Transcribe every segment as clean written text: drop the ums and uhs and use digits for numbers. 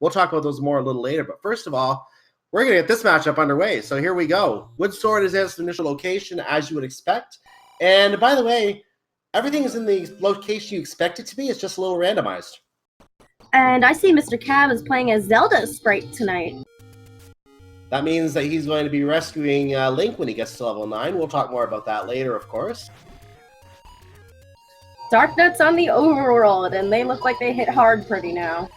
We'll talk about those more a little later. But first of all, we're going to get this matchup underway. So here we go. Wood Sword is at its initial location, as you would expect. And by the way, everything is in the location you expect it to be. It's just a little randomized. And I see Mr. Cab is playing as Zelda sprite tonight. That means that he's going to be rescuing Link when he gets to level 9. We'll talk more about that later, of course. Dark Nuts on the overworld, and they look like they hit hard pretty now.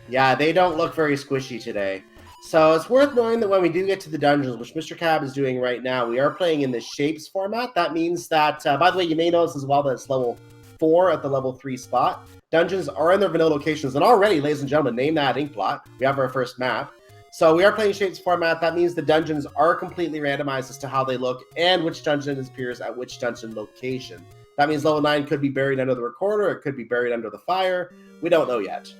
Yeah, they don't look very squishy today. So it's worth knowing that when we do get to the dungeons, which Mr. Cab is doing right now, we are playing in the shapes format. That means that, by the way, you may notice as well that it's level 4 at the level 3 spot. Dungeons are in their vanilla locations, and already, ladies and gentlemen, name that ink blot. We have our first map. So we are playing shapes format. That means the dungeons are completely randomized as to how they look and which dungeon appears at which dungeon location. That means level 9 could be buried under the recorder, it could be buried under the fire. We don't know yet.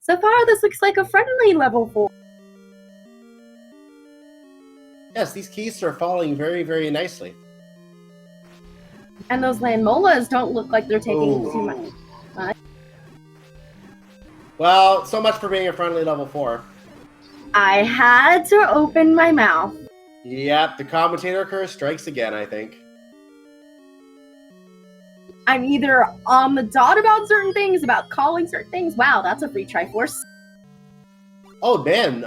So far, this looks like a friendly level 4. Yes, these keys are falling very, very nicely. And those land molas don't look like they're taking too much. Well, so much for being a friendly level 4. I had to open my mouth. Yep, the commentator curse strikes again, I think. I'm either on the dot about certain things, about calling certain things. Wow, that's a free Triforce. Oh, man,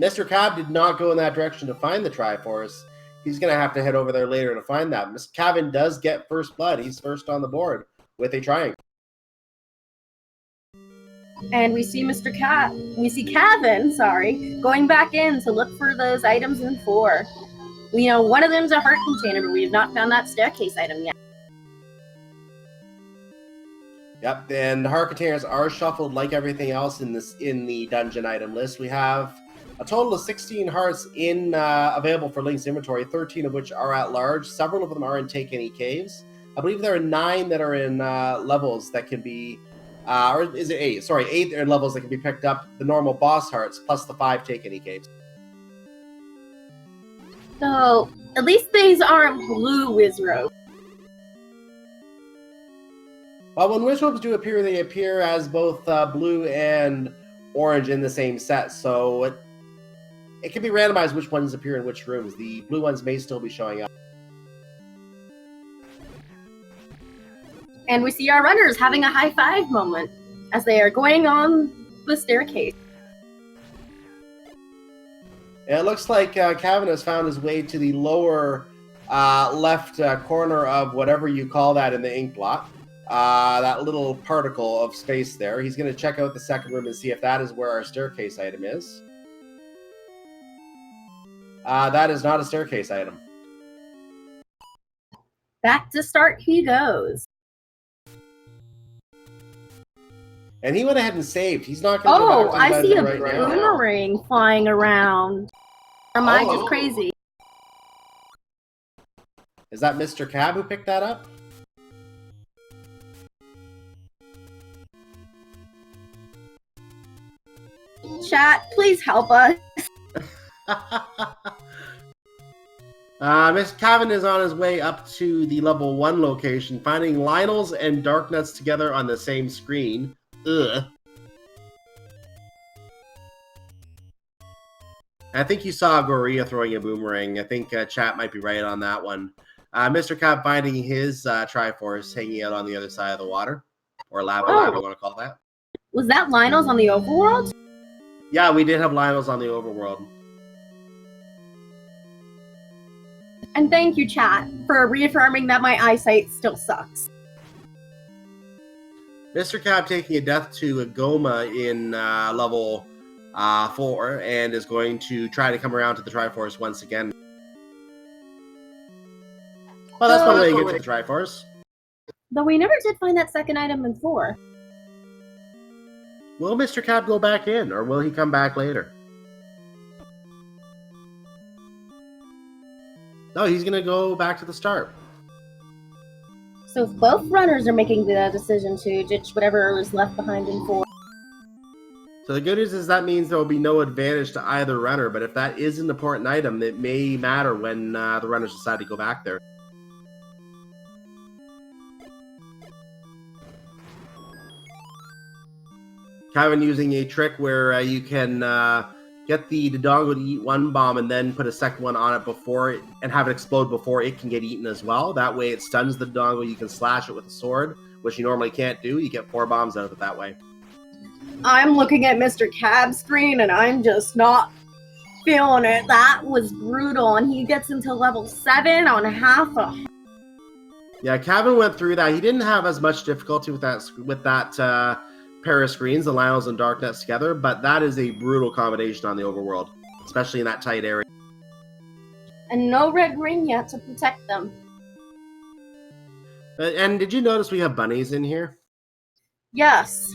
Mr. Cab did not go in that direction to find the Triforce. He's going to have to head over there later to find that. Mr. Cavin does get first blood. He's first on the board with a triangle. And we see Cavin, going back in to look for those items in 4. We know one of them's a heart container, but we have not found that staircase item yet. Yep, and the heart containers are shuffled like everything else in the dungeon item list. We have a total of 16 hearts available for Link's inventory, 13 of which are at large. Several of them are in Take Any Caves. I believe there are 9 that are in levels that can be, or is it 8? Sorry, 8 are in levels that can be picked up, the normal boss hearts, plus the 5 Take Any Caves. So, at least these aren't blue Wizrobes. Well, when Wizrobes do appear, they appear as both blue and orange in the same set, so it can be randomized which ones appear in which rooms. The blue ones may still be showing up. And we see our runners having a high five moment as they are going on the staircase. It looks like Cavin has found his way to the lower left corner of whatever you call that in the ink blot. That little particle of space there. He's going to check out the second room and see if that is where our staircase item is. That is not a staircase item. Back to start he goes. And he went ahead and saved. He's not going to go back to I see a right boomerang flying around. Or am I just crazy? Is that Mr. Cab who picked that up? Chat, please help us. Mr. Cavin is on his way up to the level 1 location, finding Lionel's and Darknuts together on the same screen. Ugh. I think you saw Gorilla throwing a boomerang. I think chat might be right on that one. Mr. Cab finding his Triforce hanging out on the other side of the water. Or lava, whatever you want to call that. Was that Lionel's on the overworld? Yeah, we did have Lionel's on the overworld. And thank you, chat, for reaffirming that my eyesight still sucks. Mr. Cab taking a death to a Goma in level 4 and is going to try to come around to the Triforce once again. Well, that's one way to get to the Triforce. Though we never did find that second item in 4. Will Mr. Cab go back in, or will he come back later? No, he's going to go back to the start. So if both runners are making the decision to ditch whatever is left behind in 4. So the good news is that means there will be no advantage to either runner, but if that is an important item, it may matter when the runners decide to go back there. Cavin using a trick where you can get the Dodongo to eat one bomb and then put a second one on it before it, and have it explode before it can get eaten as well. That way it stuns the Dodongo. You can slash it with a sword, which you normally can't do. You get 4 bombs out of it that way. I'm looking at Mr. Cab's screen and I'm just not feeling it. That was brutal. And he gets into level 7 on half a... Yeah, Cavin went through that. He didn't have as much difficulty with that pair of screens, the Lionels and Darknets together, but that is a brutal combination on the overworld, especially in that tight area. And no red ring yet to protect them. And did you notice we have bunnies in here? Yes.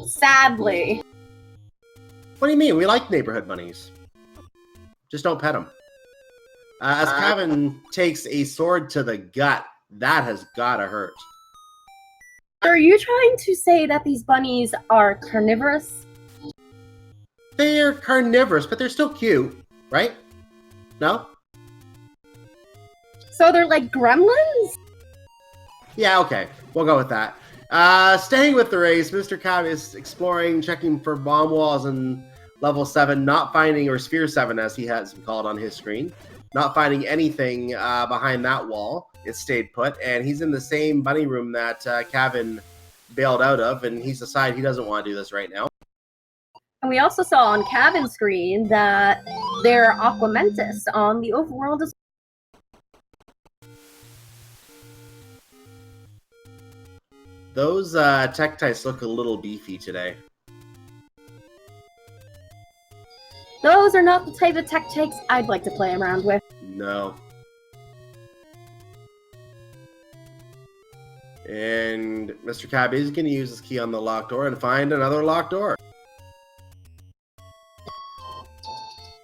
Sadly. What do you mean? We like neighborhood bunnies. Just don't pet them. As Cavin takes a sword to the gut, that has gotta hurt. Are you trying to say that these bunnies are carnivorous? They're carnivorous, but they're still cute, right? No? So they're like gremlins? Yeah, okay. We'll go with that. Staying with the race, MrCab is exploring, checking for bomb walls in level 7, not finding, or Sphere 7 as he has them called on his screen, not finding anything behind that wall. It stayed put, and he's in the same bunny room that Cavin bailed out of, and he's decided he doesn't want to do this right now. And we also saw on Cavin's screen that they're Aquamentus on the overworld as Those Tektites look a little beefy today. Those are not the type of Tektites I'd like to play around with. No. And MrCab is going to use his key on the locked door and find another locked door.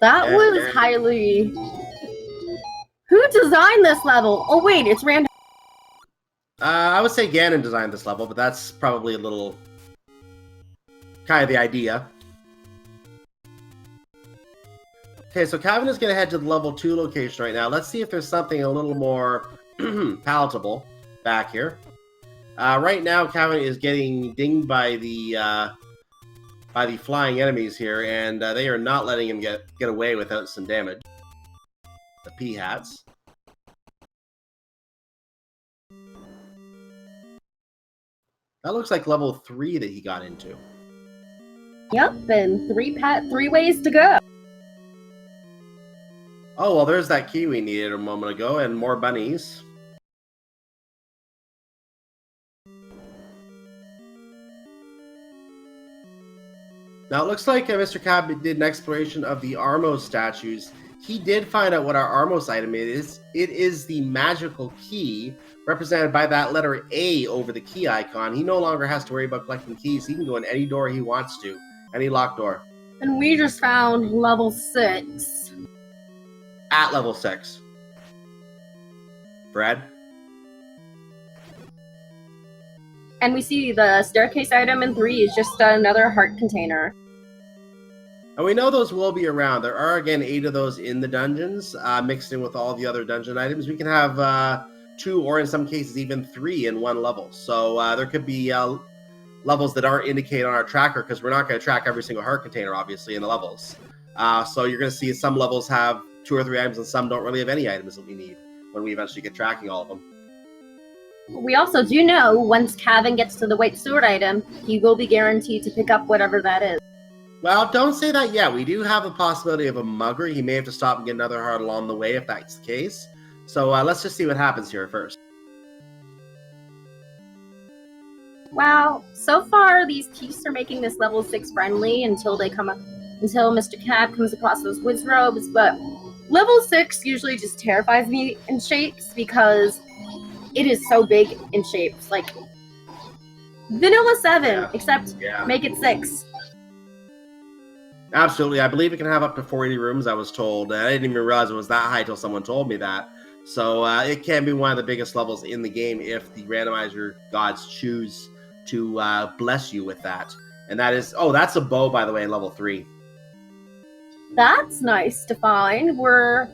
That was highly... Who designed this level? Oh wait, it's random. I would say Ganon designed this level, but that's probably a little... kind of the idea. Okay, so Cavin is going to head to the level 2 location right now. Let's see if there's something a little more palatable back here. Right now, Cavin is getting dinged by the flying enemies here, and they are not letting him get away without some damage. The P-hats. That looks like level 3 that he got into. Yep, and three ways to go. Oh, well, there's that key we needed a moment ago, and more bunnies. Now, it looks like MrCab did an exploration of the Armos statues. He did find out what our Armos item is. It is the magical key, represented by that letter A over the key icon. He no longer has to worry about collecting keys. He can go in any door he wants to. Any locked door. And we just found level 6. At level 6. Fred? And we see the staircase item in 3 is just another heart container. And we know those will be around. There are, again, 8 of those in the dungeons, mixed in with all the other dungeon items. We can have 2, or in some cases, even 3 in one level. So there could be levels that aren't indicated on our tracker, because we're not going to track every single heart container, obviously, in the levels. So you're going to see some levels have 2 or 3 items, and some don't really have any items that we need when we eventually get tracking all of them. We also do know, once Cavin gets to the white sword item, he will be guaranteed to pick up whatever that is. Well, don't say that yet. We do have the possibility of a mugger. He may have to stop and get another heart along the way if that's the case. So let's just see what happens here first. Wow, so far these keys are making this level 6 friendly until Mr. Cab comes across those whiz robes, but level 6 usually just terrifies me in shapes because it is so big in shapes. Like Vanilla 7, except make it 6. Absolutely. I believe it can have up to 40 rooms, I was told. I didn't even realize it was that high until someone told me that. So it can be one of the biggest levels in the game if the randomizer gods choose to bless you with that. And that is... Oh, that's a bow, by the way, in level 3. That's nice to find. We're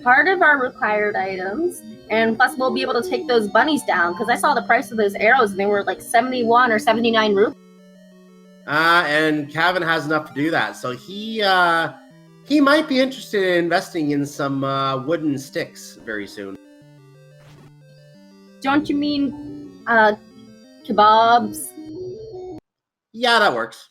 part of our required items, and plus we'll be able to take those bunnies down, because I saw the price of those arrows and they were like 71 or 79 rupees. And Cavin has enough to do that, so he might be interested in investing in some wooden sticks very soon. Don't you mean kebabs? Yeah, that works.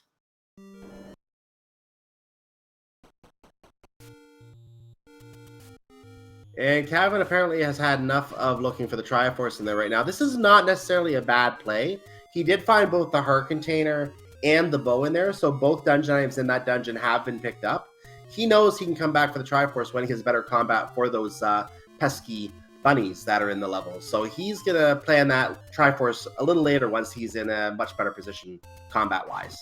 And Cavin apparently has had enough of looking for the Triforce in there right now. This is not necessarily a bad play. He did find both the heart container and the bow in there, so both dungeon items in that dungeon have been picked up. He knows he can come back for the Triforce when he has better combat for those pesky bunnies that are in the level. So he's going to plan that Triforce a little later once he's in a much better position combat-wise.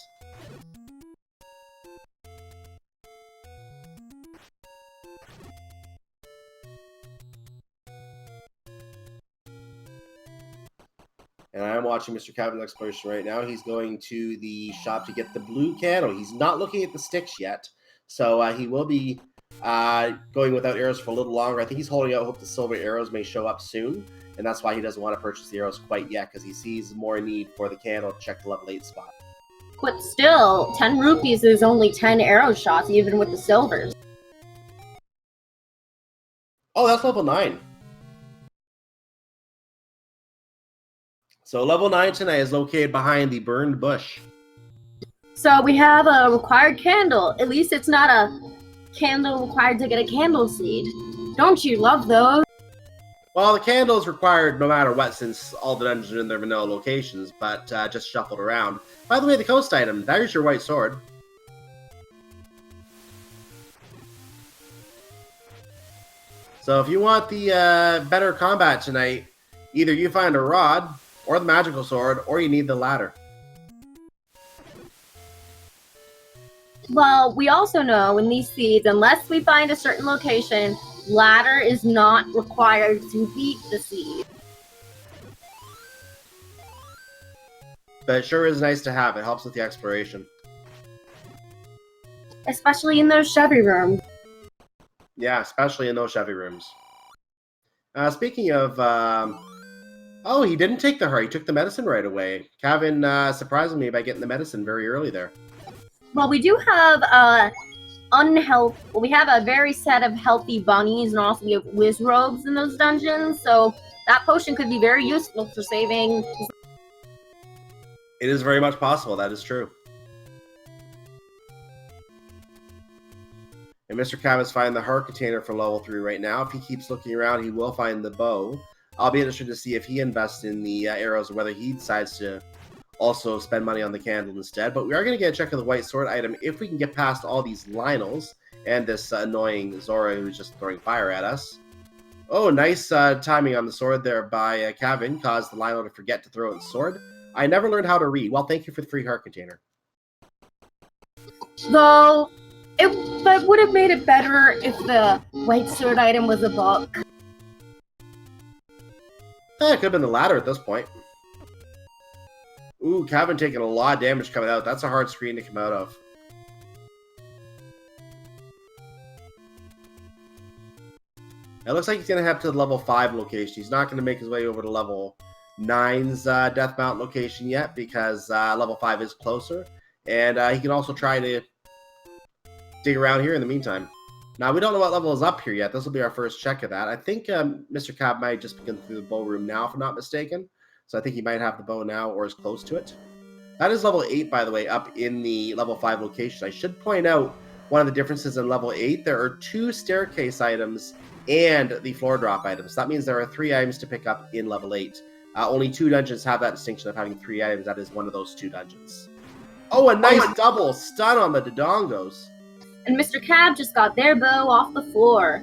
And I'm watching Mr. Cavin's exploration right now. He's going to the shop to get the blue candle. He's not looking at the sticks yet. So he will be going without arrows for a little longer. I think he's holding out hope the silver arrows may show up soon. And that's why he doesn't want to purchase the arrows quite yet, because he sees more need for the candle to check the level 8 spot. But still, 10 rupees is only 10 arrow shots, even with the silvers. Oh, that's level 9. So level 9 tonight is located behind the burned bush. So we have a required candle. At least it's not a candle required to get a candle seed. Don't you love those? Well, the candle is required no matter what, since all the dungeons are in their vanilla locations, but just shuffled around. By the way, the coast item, there's your white sword. So if you want the better combat tonight, either you find a rod, or the magical sword, or you need the ladder. Well, we also know in these seeds, unless we find a certain location, ladder is not required to beat the seed. But it sure is nice to have. It helps with the exploration. Especially in those Chevy rooms. Yeah, especially in those Chevy rooms. Speaking of... oh, he didn't take the heart. He took the medicine right away. Cavin surprised me by getting the medicine very early there. Well, we do have we have a very set of healthy bunnies, and also we have whiz robes in those dungeons, so that potion could be very useful for saving. It is very much possible. That is true. And Mr. Cavin's finding the heart container for level 3 right now. If he keeps looking around, he will find the bow. I'll be interested to see if he invests in the arrows or whether he decides to also spend money on the candle instead. But we are going to get a check of the white sword item if we can get past all these Lionels and this annoying Zora who's just throwing fire at us. Oh, nice timing on the sword there by Cavin. Caused the Lionel to forget to throw its sword. I never learned how to read. Well, thank you for the free heart container. Though, but would have made it better if the white sword item was a book. It could have been the ladder at this point. Ooh, Cavin taking a lot of damage coming out. That's a hard screen to come out of. It looks like he's going to head to the level 5 location. He's not going to make his way over to level 9's Death Mountain location yet, because level 5 is closer. And he can also try to dig around here in the meantime. Now, we don't know what level is up here yet. This will be our first check of that. I think Mr. Cab might just begin through the bow room now, if I'm not mistaken. So I think he might have the bow now or is close to it. That is level 8, by the way, up in the level 5 location. I should point out one of the differences in level 8. There are 2 staircase items and the floor drop items. That means there are 3 items to pick up in level 8. Only 2 dungeons have that distinction of having 3 items. That is one of those 2 dungeons. Oh, a nice double stun on the Dodongos. And Mr. Cab just got their bow off the floor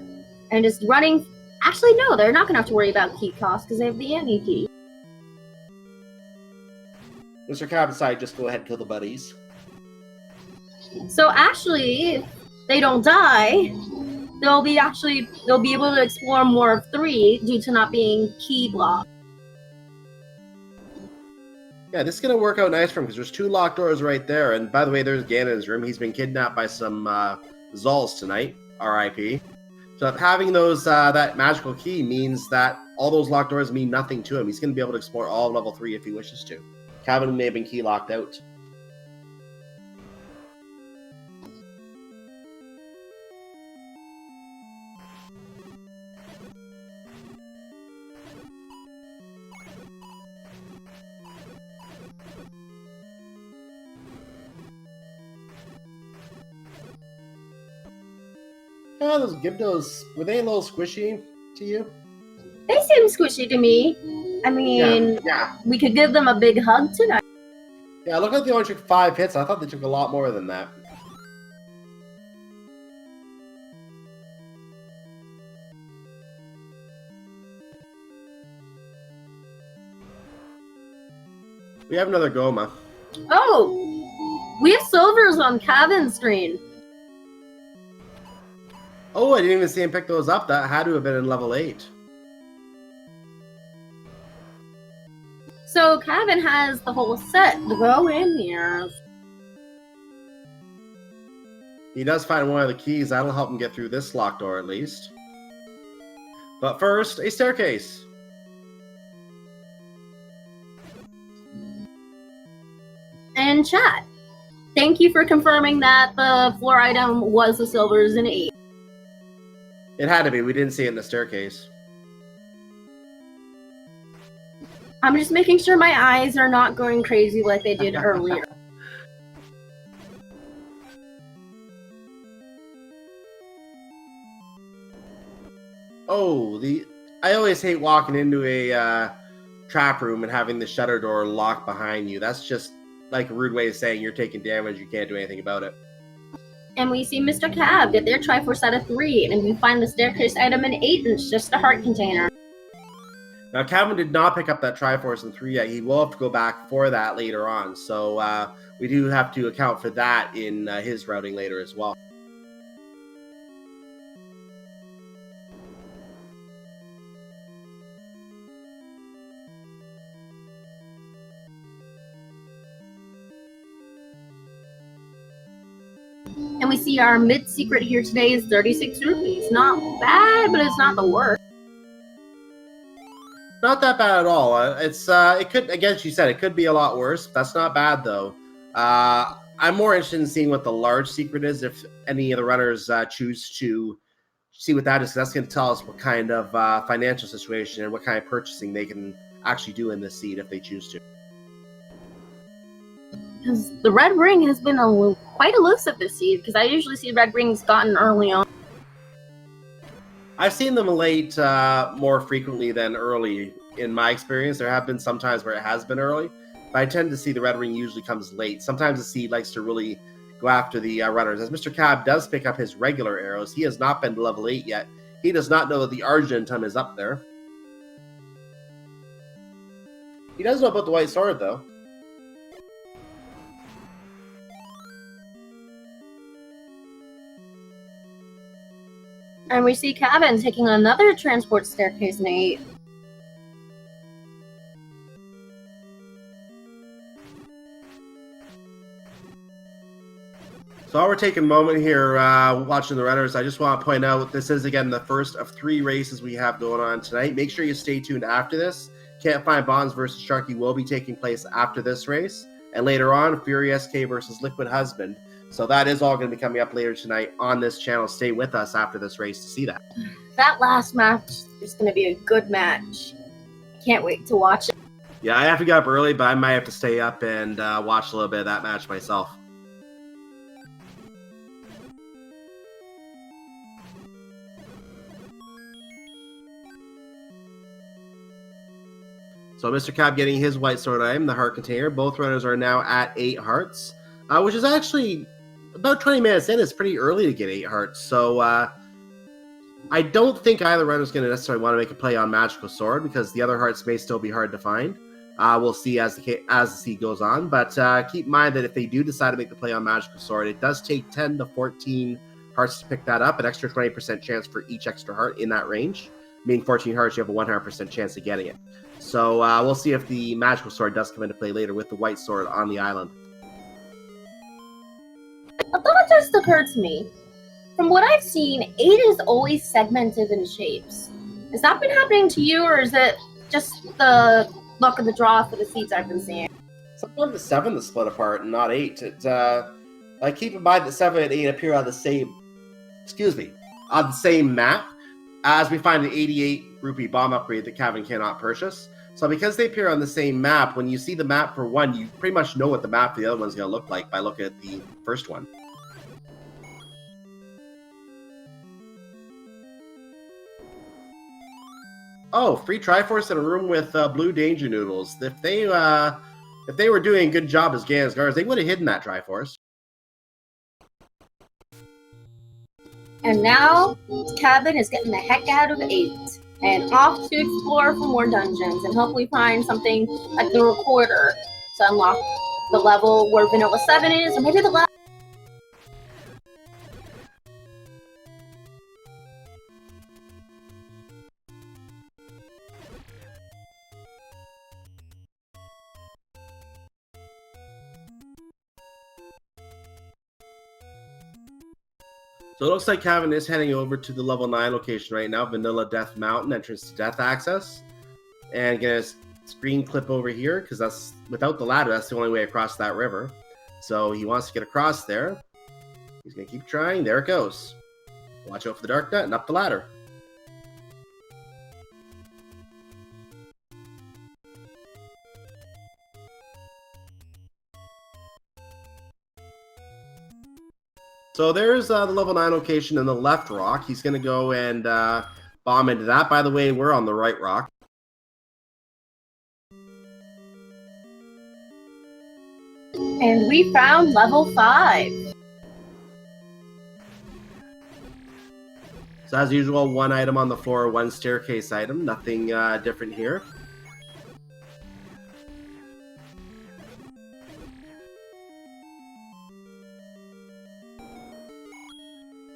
and is running. Actually, no, they're not going to have to worry about key cost because they have the Annie key. Mr. Cab decided just go ahead and kill the buddies. So actually, if they don't die, they'll be able to explore more of 3 due to not being key blocked. Yeah, this is going to work out nice for him because there's 2 locked doors right there. And by the way, there's Ganon's room. He's been kidnapped by some Zulls tonight, R.I.P. So having those that magical key means that all those locked doors mean nothing to him. He's going to be able to explore all of level 3 if he wishes to. Cavin may have been key locked out. Yeah, those Gibdos, were they a little squishy to you? They seem squishy to me. I mean, yeah. We could give them a big hug tonight. Yeah, look like they only took 5 hits. I thought they took a lot more than that. We have another Goma. Oh, we have silvers on Cavin's screen. Oh, I didn't even see him pick those up. That had to have been in level 8. So Cavin has the whole set to go in here. He does find one of the keys. That'll help him get through this locked door at least. But first, a staircase. And chat, thank you for confirming that the floor item was the silvers in 8. It had to be. We didn't see it in the staircase. I'm just making sure my eyes are not going crazy like they did earlier. Oh, I always hate walking into a trap room and having the shutter door locked behind you. That's just like a rude way of saying you're taking damage. You can't do anything about it. And we see Mr. Cab get their Triforce out of 3, and we find the staircase item in 8, and it's just a heart container. Now, Cavin did not pick up that Triforce in 3 yet. He will have to go back for that later on. So we do have to account for that in his routing later as well. And we see our mid-secret here today is 36 rupees. Not bad, but it's not the worst. Not that bad at all. It could, again, she said, it could be a lot worse. That's not bad, though. I'm more interested in seeing what the large secret is if any of the runners choose to see what that is. That's going to tell us what kind of financial situation and what kind of purchasing they can actually do in this seed if they choose to. Because the red ring has been quite elusive this seed, because I usually see red rings gotten early on. I've seen them late more frequently than early in my experience. There have been some times where it has been early, but I tend to see the red ring usually comes late. Sometimes the seed likes to really go after the runners. As Mr. Cab does pick up his regular arrows, he has not been to level 8 yet. He does not know that the Argentum is up there. He does know about the white sword, though. And we see Cavin taking another transport staircase in 8. So while we're taking a moment here watching the runners, I just want to point out this is, again, the first of 3 races we have going on tonight. Make sure you stay tuned after this. Can't Find Bonds versus Sharky will be taking place after this race. And later on, Fury SK versus Liquid Husband. So that is all going to be coming up later tonight on this channel. Stay with us after this race to see that. That last match is going to be a good match. Can't wait to watch it. Yeah, I have to get up early, but I might have to stay up and watch a little bit of that match myself. So Mr. Cab getting his white sword item, the heart container. Both runners are now at 8 hearts, which is actually about 20 minutes in. It's pretty early to get 8 hearts. So I don't think either runner is going to necessarily want to make a play on Magical Sword because the other hearts may still be hard to find. We'll see as the seed goes on. But keep in mind that if they do decide to make the play on Magical Sword, it does take 10 to 14 hearts to pick that up. An extra 20% chance for each extra heart in that range. Meaning 14 hearts, you have a 100% chance of getting it. So we'll see if the Magical Sword does come into play later with the white sword on the island. A thought just occurred to me. from what I've seen, 8 is always segmented in shapes. Has that been happening to you, or is it just the luck of the draw for the seeds I've been seeing? Sometimes the 7 is split apart and not 8. Keep in mind that 7 and 8 appear on the same, on the same map, as we find an 88 rupee bomb upgrade that Cavin cannot purchase. So because they appear on the same map, when you see the map for one, you pretty much know what the map for the other one's going to look like by looking at the first one. Oh, free Triforce in a room with blue Danger Noodles. If they were doing a good job as Gans guards, they would have hidden that Triforce. And now, Cavin is getting the heck out of 8 and off to explore for more dungeons and hopefully find something like the recorder to unlock the level where Vanilla 7 is, or maybe the level. So it looks like Cavin is heading over to the level 9 location right now, Vanilla Death Mountain, entrance to Death Access. And get a screen clip over here, because that's without the ladder, that's the only way across that river. So he wants to get across there. He's going to keep trying. There it goes. Watch out for the dark nut and up the ladder. So there's the level 9 location in the left rock. He's going to go and bomb into that. By the way, we're on the right rock. And we found level 5. So as usual, one item on the floor, one staircase item. Nothing different here.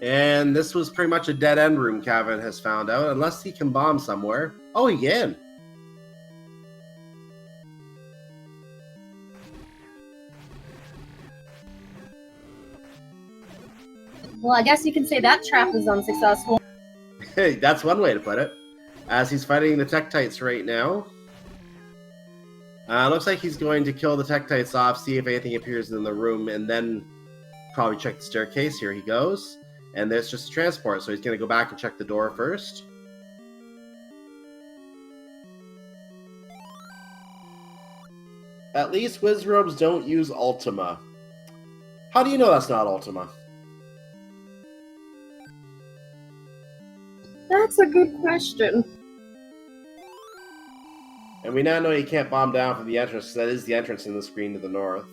And this was pretty much a dead-end room, Cavin has found out, unless he can bomb somewhere. Oh, he can! Well, I guess you can say that trap was unsuccessful. Hey, that's one way to put it. As he's fighting the Tektites right now. Looks like he's going to kill the Tektites off, see if anything appears in the room, and then probably check the staircase. Here he goes. And there's just a transport, so he's going to go back and check the door first. At least Wizrobes don't use Ultima. How do you know that's not Ultima? That's a good question. And we now know you can't bomb down from the entrance, because that is the entrance in the screen to the north.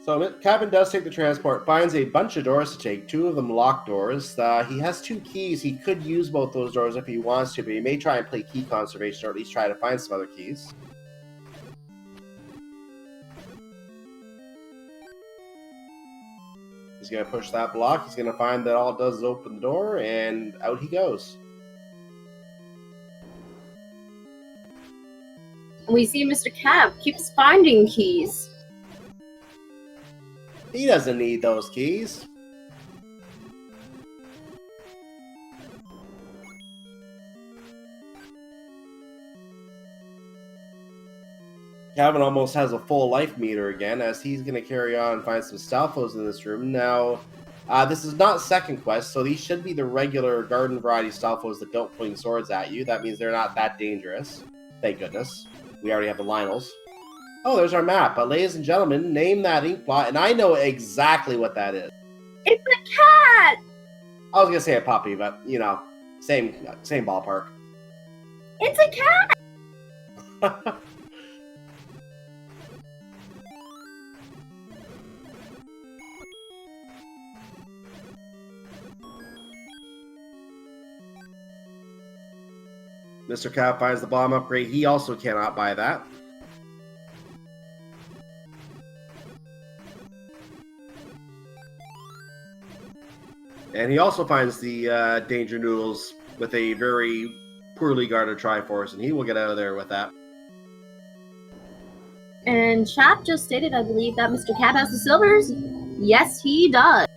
So Cavin does take the transport, finds a bunch of doors to take, 2 of them locked doors. He has 2 keys. He could use both those doors if he wants to, but he may try and play key conservation, or at least try to find some other keys. He's going to push that block. He's going to find that all it does is open the door, and out he goes. We see Mr. Cab keeps finding keys. He doesn't need those keys. Cavin almost has a full life meter again, as he's going to carry on and find some Stalfos in this room. Now, this is not second quest, so these should be the regular garden variety Stalfos that don't point swords at you. That means they're not that dangerous. Thank goodness. We already have the Lionels. Oh, there's our map. But ladies and gentlemen, name that ink blot, and I know exactly what that is. It's a cat! I was going to say a puppy, but, you know, same ballpark. It's a cat! MrCab buys the bomb upgrade. He also cannot buy that. And he also finds the Danger Noodles with a very poorly guarded Triforce, and he will get out of there with that. And chat just stated, I believe, that Mr. Cab has the silvers. Yes, he does.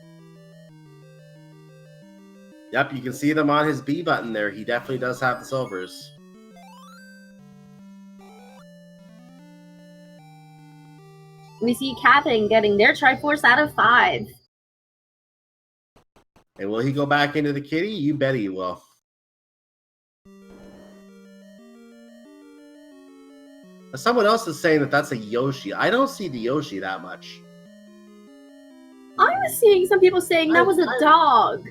Yep, you can see them on his B button there. He definitely does have the silvers. We see Cavin getting their Triforce out of 5. And will he go back into the kitty? You bet he will. Someone else is saying that that's a Yoshi. I don't see the Yoshi that much. I was seeing some people saying that was a dog.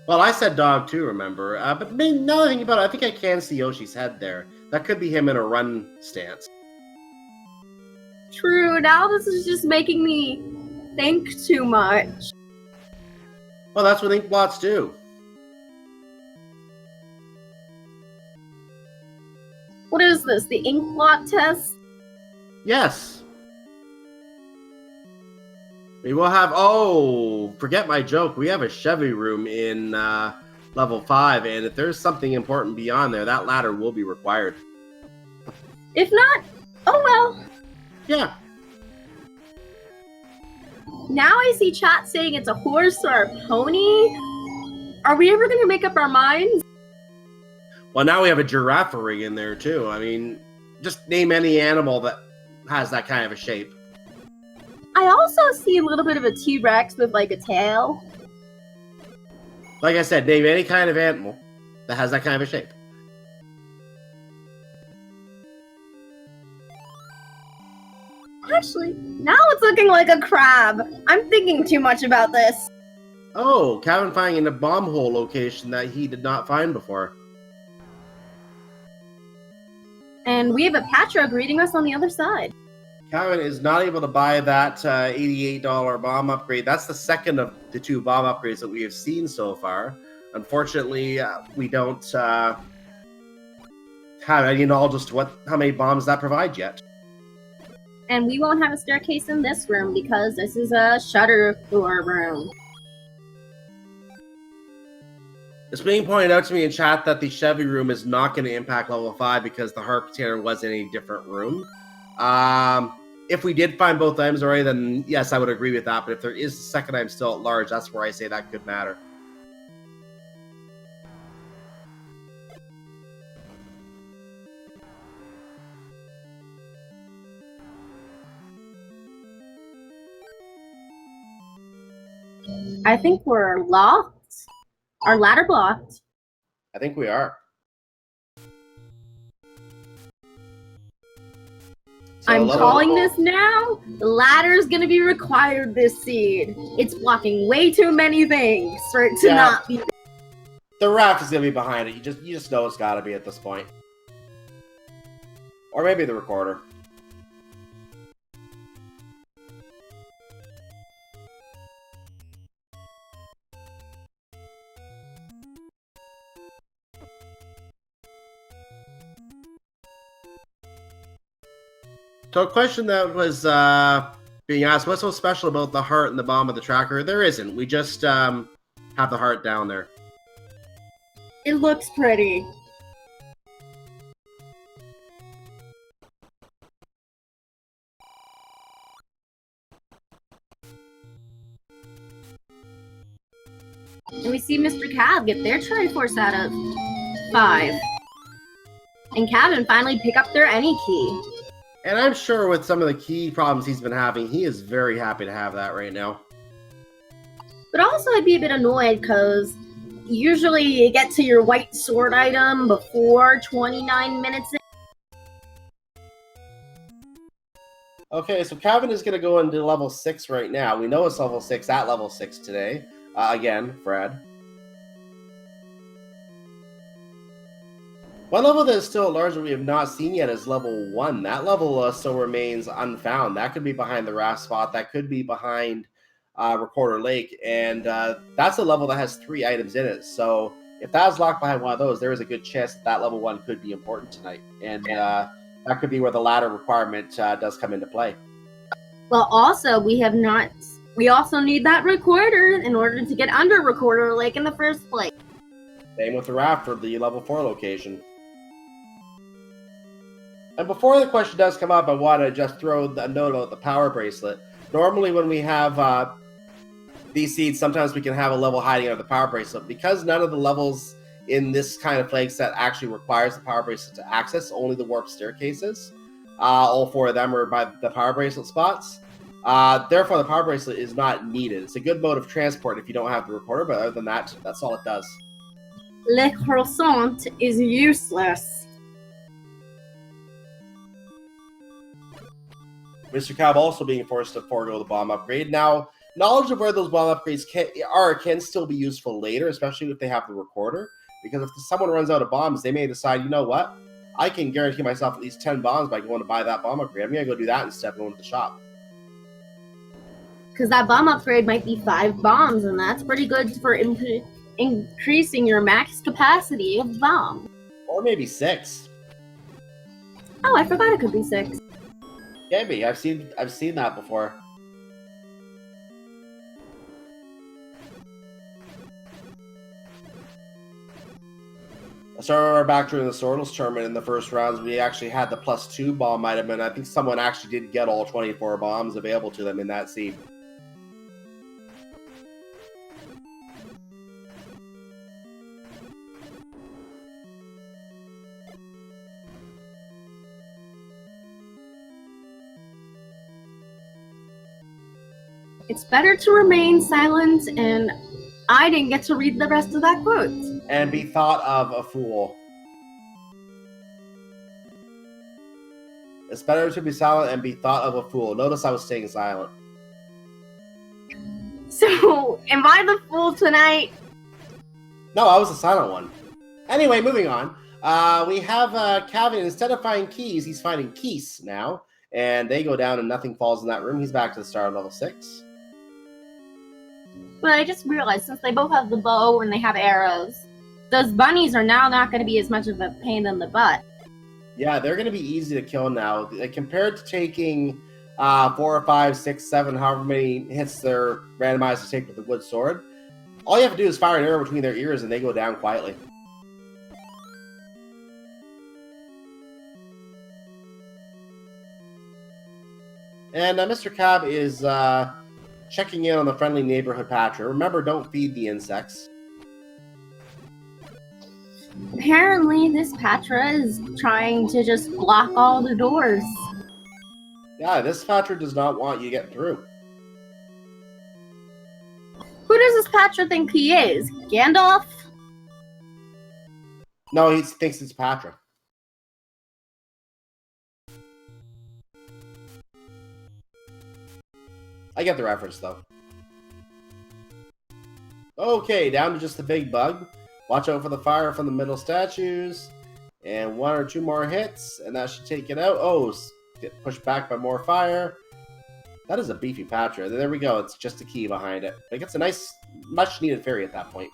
Well, I said dog too, remember? But now that I think about it, I think I can see Yoshi's head there. That could be him in a run stance. True, now this is just making me think too much. Well, that's what Inkblots do. What is this, the ink blot test? Yes. We will have... Oh, forget my joke. We have a Chevy room in level 5, and if there's something important beyond there, that ladder will be required. If not, oh well. Yeah. Now I see chat saying it's a horse or a pony. Are we ever going to make up our minds? Well, now we have a giraffe ring in there, too. I mean, just name any animal that has that kind of a shape. I also see a little bit of a T-Rex with, like, a tail. Like I said, name any kind of animal that has that kind of a shape. Actually, now it's looking like a crab. I'm thinking too much about this. Oh, Cavin finding a bomb hole location that he did not find before. And we have a Patra greeting us on the other side. Cavin is not able to buy that $88 bomb upgrade. That's the second of the 2 bomb upgrades that we have seen so far. Unfortunately, we don't have any knowledge as to how many bombs that provides yet. And we won't have a staircase in this room because this is a shutter door room. It's being pointed out to me in chat that the Chevy room is not going to impact level 5 because the heart container was in a different room. If we did find both items already, then yes, I would agree with that. But if there is a second item still at large, that's where I say that could matter. I think we're locked. Our ladder blocked. I think we are. So I'm calling this now. The ladder's gonna be required this seed. It's blocking way too many things for it to not be. The raft is gonna be behind it. You just know it's gotta be at this point. Or maybe the recorder. So a question that was being asked, what's so special about the heart and the bomb of the tracker? There isn't. We just have the heart down there. It looks pretty. And we see Mr. Cab get their Triforce out of 5. And Cavin finally pick up their any key. And I'm sure with some of the key problems he's been having, he is very happy to have that right now. But also I'd be a bit annoyed because usually you get to your white sword item before 29 minutes in. Okay, so Cavin is going to go into level 6 right now. We know it's level 6 at level 6 today. Again, Fred. One level that is still at large that we have not seen yet is level 1. That level still remains unfound. That could be behind the raft spot. That could be behind Recorder Lake. And that's a level that has 3 items in it. So if that is locked behind one of those, there is a good chance that level 1 could be important tonight. And that could be where the ladder requirement does come into play. Well, also, we have not We also need that recorder in order to get under Recorder Lake in the first place. Same with the raft for the level 4 location. And before the question does come up, I want to just throw a note about the power bracelet. Normally when we have these seeds, sometimes we can have a level hiding under the power bracelet. Because none of the levels in this kind of flag set actually requires the power bracelet to access, only the warp staircases. All 4 of them are by the power bracelet spots. Therefore, the power bracelet is not needed. It's a good mode of transport if you don't have the recorder, but other than that, that's all it does. Le croissant is useless. MrCab also being forced to forego the bomb upgrade. Now, knowledge of where those bomb upgrades can still be useful later, especially if they have the recorder. Because if someone runs out of bombs, they may decide, you know what? I can guarantee myself at least 10 bombs by going to buy that bomb upgrade. I'm going to go do that instead of going to the shop. Because that bomb upgrade might be 5 bombs, and that's pretty good for increasing your max capacity of bomb. Or maybe 6. Oh, I forgot it could be 6. Maybe. I've seen that before. So we're back during the Swordless tournament in the first rounds. We actually had the +2 bomb item, and I think someone actually did get all 24 bombs available to them in that seed. It's better to remain silent, and I didn't get to read the rest of that quote. And be thought of a fool. It's better to be silent and be thought of a fool. Notice I was staying silent. So, am I the fool tonight? No, I was the silent one. Anyway, moving on. We have Cavin, instead of finding keys, he's finding keys now. And they go down and nothing falls in that room. He's back to the start of level 6. But I just realized, since they both have the bow and they have arrows, those bunnies are now not going to be as much of a pain in the butt. Yeah, they're going to be easy to kill now. Compared to taking 4 or 5, 6, 7, however many hits they're randomized to take with the wood sword, all you have to do is fire an arrow between their ears and they go down quietly. And MrCab is checking in on the friendly neighborhood patcher. Remember, don't feed the insects. Apparently, this Patra is trying to just block all the doors. Yeah, this patcher does not want you getting through. Who does this Patra think he is? Gandalf? No, he thinks it's Patra. I get the reference, though. Okay, down to just the big bug. Watch out for the fire from the middle statues. And 1 or 2 more hits, and that should take it out. Oh, get pushed back by more fire. That is a beefy Patra. There we go. It's just a key behind it. It gets a nice, much-needed fairy at that point.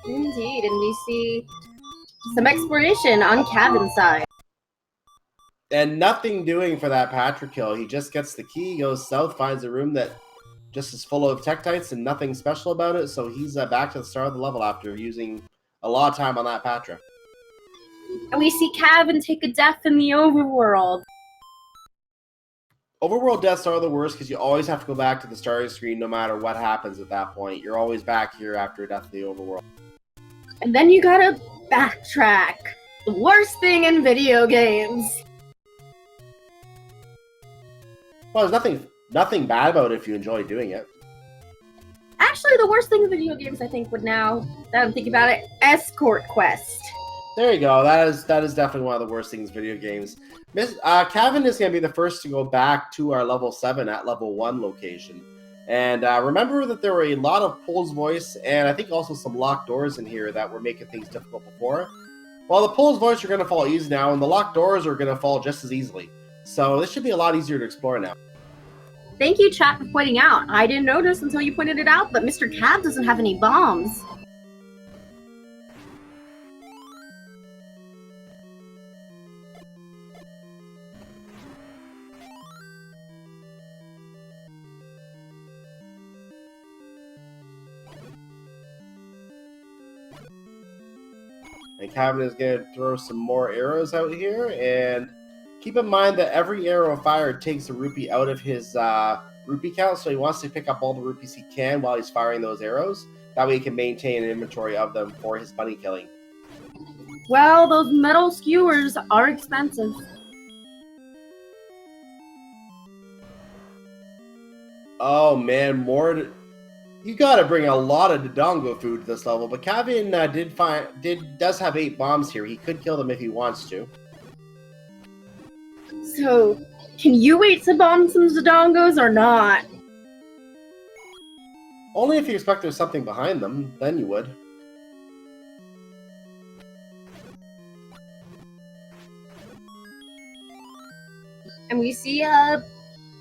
Indeed, and we see some exploration on Cavin's side. And nothing doing for that Patra kill. He just gets the key, goes south, finds a room that just is full of Tektites and nothing special about it. So he's back to the start of the level after using a lot of time on that Patra. And we see Cavin take a death in the overworld. Overworld deaths are the worst because you always have to go back to the starting screen no matter what happens at that point. You're always back here after a death in the overworld. And then you gotta backtrack. The worst thing in video games. Well, there's nothing bad about it if you enjoy doing it. Actually, the worst thing in video games, I think, now that I'm thinking about it, escort quest. There you go. That is definitely one of the worst things in video games. Cavin is going to be the first to go back to our level 7 at level 1 location. And remember that there were a lot of Pole's Voice and I think also some locked doors in here that were making things difficult before. Well, the Pole's Voice are going to fall easy now, and the locked doors are going to fall just as easily. So this should be a lot easier to explore now. Thank you, chat, for pointing out. I didn't notice until you pointed it out, but MrCab doesn't have any bombs. And Cavin is going to throw some more arrows out here. And keep in mind that every arrow fired takes a rupee out of his rupee count. So he wants to pick up all the rupees he can while he's firing those arrows. That way he can maintain an inventory of them for his bunny killing. Well, those metal skewers are expensive. Oh man, more. You gotta bring a lot of Dodongo food to this level, but Cavin does have 8 bombs here. He could kill them if he wants to. So, can you wait to bomb some Dodongos or not? Only if you expect there's something behind them, then you would. And we see a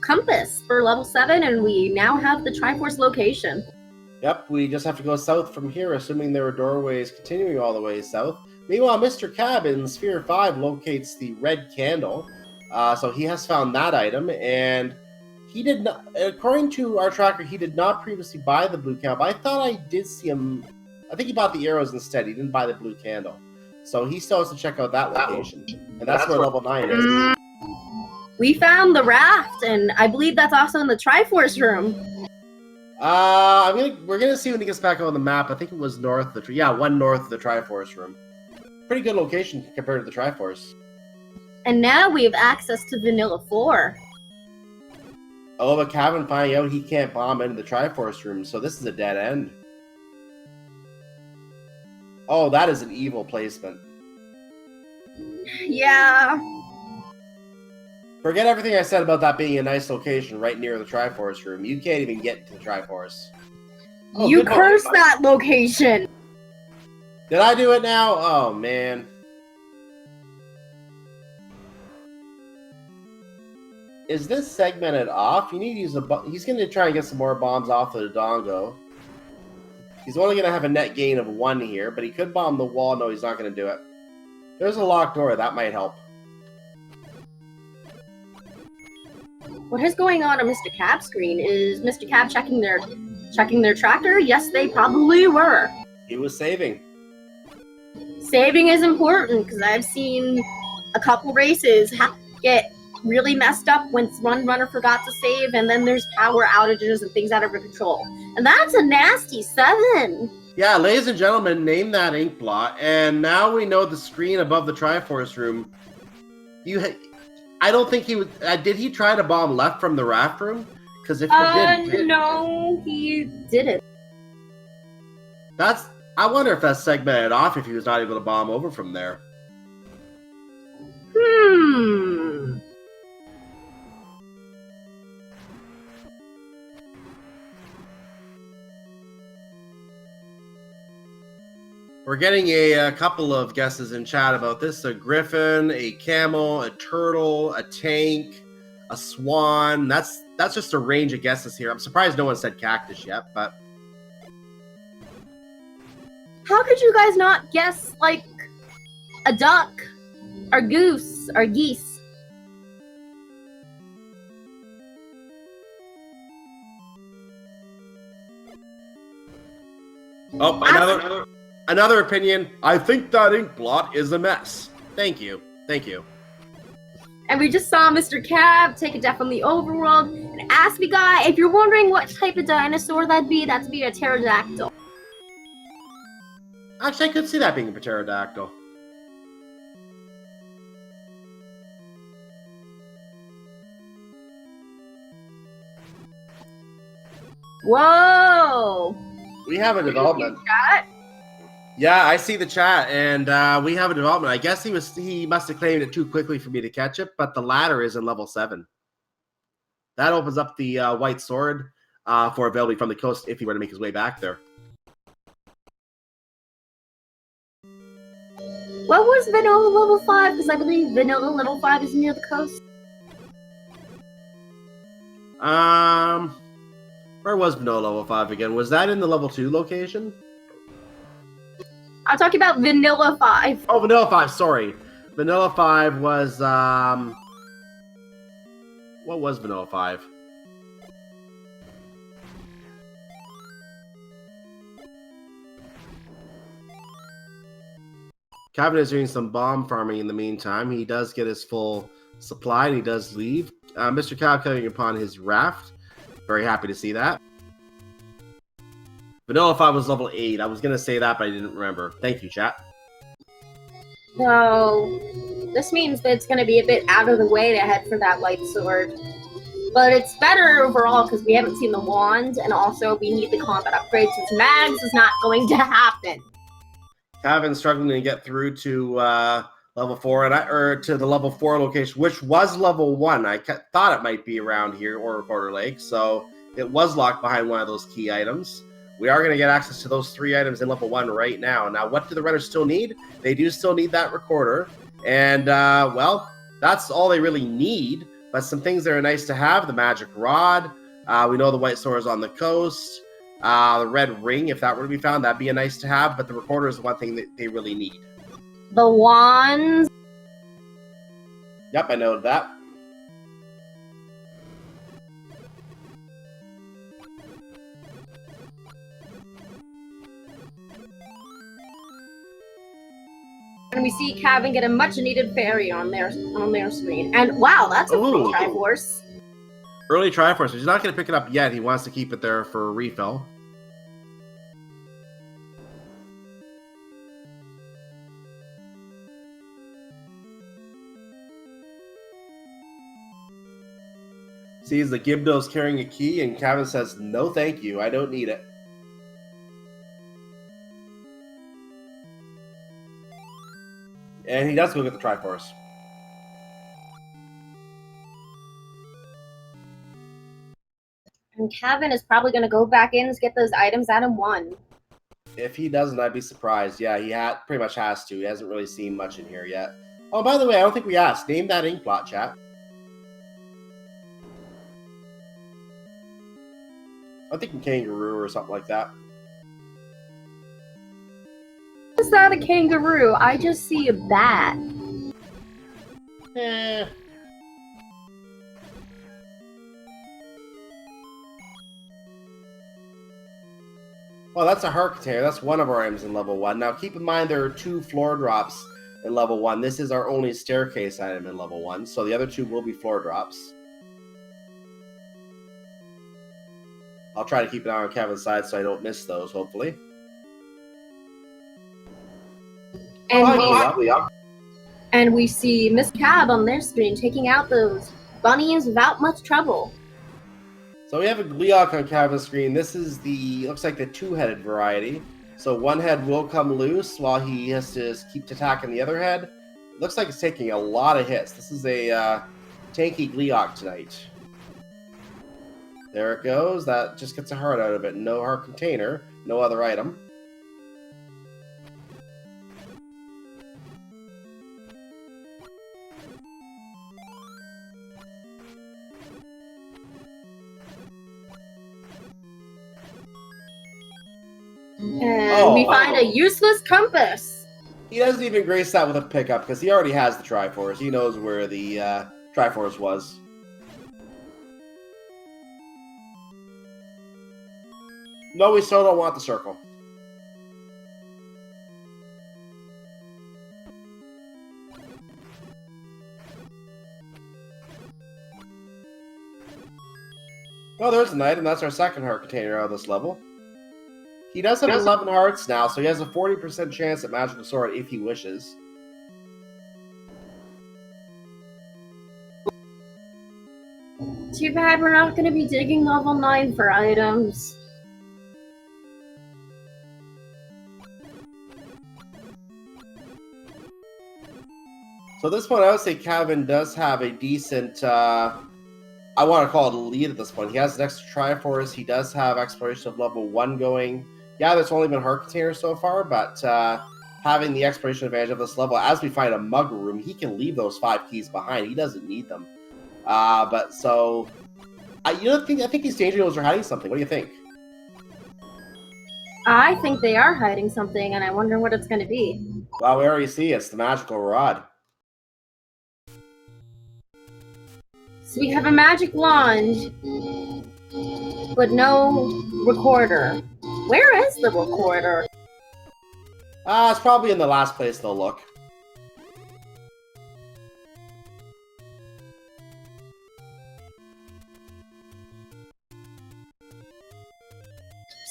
compass for level 7, and we now have the Triforce location. Yep, we just have to go south from here, assuming there are doorways continuing all the way south. Meanwhile, Mr. Cab in Sphere 5 locates the red candle. So he has found that item, and he did not, according to our tracker, he did not previously buy the blue candle. But I thought I did see him, I think he bought the arrows instead. He didn't buy the blue candle. So he still has to check out that location. And that's where level 9 is. We found the raft, and I believe that's also in the Triforce room. We're gonna see when he gets back on the map. I think it was north of the one north of the Triforce room. Pretty good location compared to the Triforce. And now we have access to Vanilla 4. Oh, but Cavin finding out he can't bomb into the Triforce room, so this is a dead end. Oh, that is an evil placement. Yeah. Forget everything I said about that being a nice location right near the Triforce room. You can't even get to the Triforce. Oh, you cursed that location. Did I do it now? Oh, man. Is this segmented off? You need to use a... He's going to try and get some more bombs off the Dodongo. He's only going to have a net gain of 1 here, but he could bomb the wall. No, he's not going to do it. There's a locked door. That might help. What is going on Mr. Cab's screen? Is Mr. Cab checking their tracker? Yes, they probably were. He was saving. Saving is important, because I've seen a couple races get really messed up when one runner forgot to save, and then there's power outages and things out of control. And that's a nasty 7. Yeah, ladies and gentlemen, name that ink blot, and now we know the screen above the Triforce room. I don't think he would. Did he try to bomb left from the raft room? Because if he did, no, he didn't. I wonder if that's segmented off if he was not able to bomb over from there. We're getting a couple of guesses in chat about this. A griffin, a camel, a turtle, a tank, a swan. That's just a range of guesses here. I'm surprised no one said cactus yet, but... How could you guys not guess, like, a duck, or goose, or geese? Oh, another opinion. I think that ink blot is a mess. Thank you. Thank you. And we just saw Mr. Cab take a death from the overworld. And Aspie Guy, if you're wondering what type of dinosaur that'd be a pterodactyl. Actually, I could see that being a pterodactyl. Whoa! We have a development. Chat? Yeah, I see the chat, and we have a development. I guess he must have claimed it too quickly for me to catch it, but the ladder is in level 7. That opens up the white sword for availability from the coast if he were to make his way back there. What was Vanilla level 5? Because I believe Vanilla level 5 is near the coast. Where was Vanilla level 5 again? Was that in the level 2 location? I'm talking about Vanilla 5. Oh, Vanilla 5, sorry. Vanilla 5 was, what was Vanilla 5? Cavin is doing some bomb farming in the meantime. He does get his full supply and he does leave. Mr. Cab coming upon his raft. Very happy to see that. Vanilla 5 was level 8. I was going to say that, but I didn't remember. Thank you, chat. So, this means that it's going to be a bit out of the way to head for that light sword. But it's better overall because we haven't seen the wand, and also we need the combat upgrade since Mags is not going to happen. Cavin's struggling to get through to level 4, or to the level 4 location, which was level 1. I thought it might be around here or Recorder Lake, so it was locked behind one of those key items. We are going to get access to those 3 items in level 1 right now. Now, what do the runners still need? They do still need that recorder. And, well, that's all they really need. But some things that are nice to have, the magic rod. We know the white sword is on the coast. The red ring, if that were to be found, that'd be a nice to have. But the recorder is the one thing that they really need. The wands. Yep, I noted that. And we see Cavin get a much-needed fairy on their screen. And wow, that's a free Triforce. Early Triforce. He's not going to pick it up yet. He wants to keep it there for a refill. Sees the Gibdo's carrying a key, and Cavin says, "No, thank you. I don't need it." And he does go get the Triforce. And Cavin is probably going to go back in and get those items out in 1. If he doesn't, I'd be surprised. Yeah, he pretty much has to. He hasn't really seen much in here yet. Oh, by the way, I don't think we asked. Name that ink blot, chat. I'm thinking kangaroo or something like that. Is that a kangaroo? I just see a bat. Eh. Well, that's a heart container. That's one of our items in level 1. Now, keep in mind there are 2 floor drops in level 1. This is our only staircase item in level 1, so the other 2 will be floor drops. I'll try to keep an eye on Kevin's side so I don't miss those, hopefully. And we see Miss Cab on their screen taking out those bunnies without much trouble. So we have a Gleeok on Kevin's screen. This is looks like the 2-headed variety. So one head will come loose while he has to keep attacking the other head. It looks like it's taking a lot of hits. This is a tanky Gleeok tonight. There it goes. That just gets a heart out of it. No heart container. No other item. And we find a useless compass. He doesn't even grace that with a pickup because he already has the Triforce. He knows where the Triforce was. No, we still don't want the circle. Oh, there's an item. That's our second heart container out of this level. He does have 11 hearts now, so he has a 40% chance at Magical Sword if he wishes. Too bad we're not going to be digging level 9 for items. So at this point, I would say Cavin does have a decent, I want to call it a lead at this point. He has an extra Triforce. He does have Exploration of level 1 going. Yeah, there's only been heart containers so far, but having the exploration advantage of this level, as we find a mug room, he can leave those 5 keys behind. He doesn't need them. But so, I think these danger nodes are hiding something. What do you think? I think they are hiding something, and I wonder what it's going to be. Well, we already see it's the magical rod. So we have a magic wand, but no recorder. Where is the recorder? It's probably in the last place they'll look.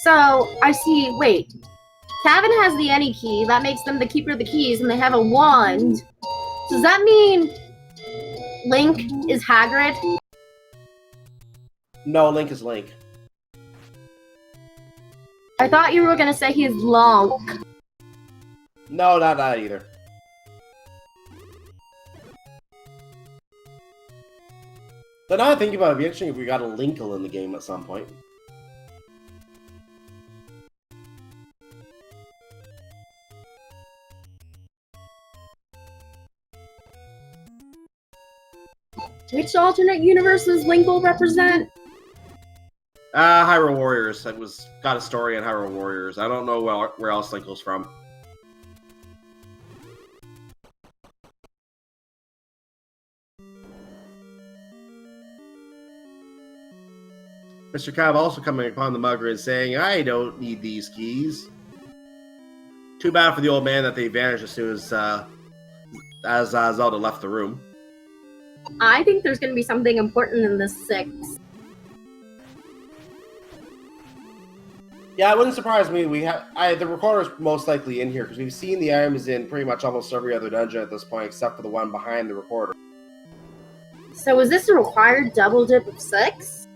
So, I see, wait. Cavin has the any key, that makes them the keeper of the keys, and they have a wand. Does that mean Link is Hagrid? No, Link is Link. I thought you were gonna say he is Lonk. No, not that either. But now I think about it, it'd be interesting if we got a Linkle in the game at some point. Which alternate universes Linkle represent? Hyrule Warriors. I got a story on Hyrule Warriors. I don't know where else Linkle's from. MrCab also coming upon the mugger and saying, I don't need these keys. Too bad for the old man that they vanished as soon as Zelda left the room. I think there's gonna be something important in this 6. Yeah, it wouldn't surprise me. The recorder's most likely in here because we've seen the items in pretty much almost every other dungeon at this point, except for the one behind the recorder. So is this a required double dip of 6?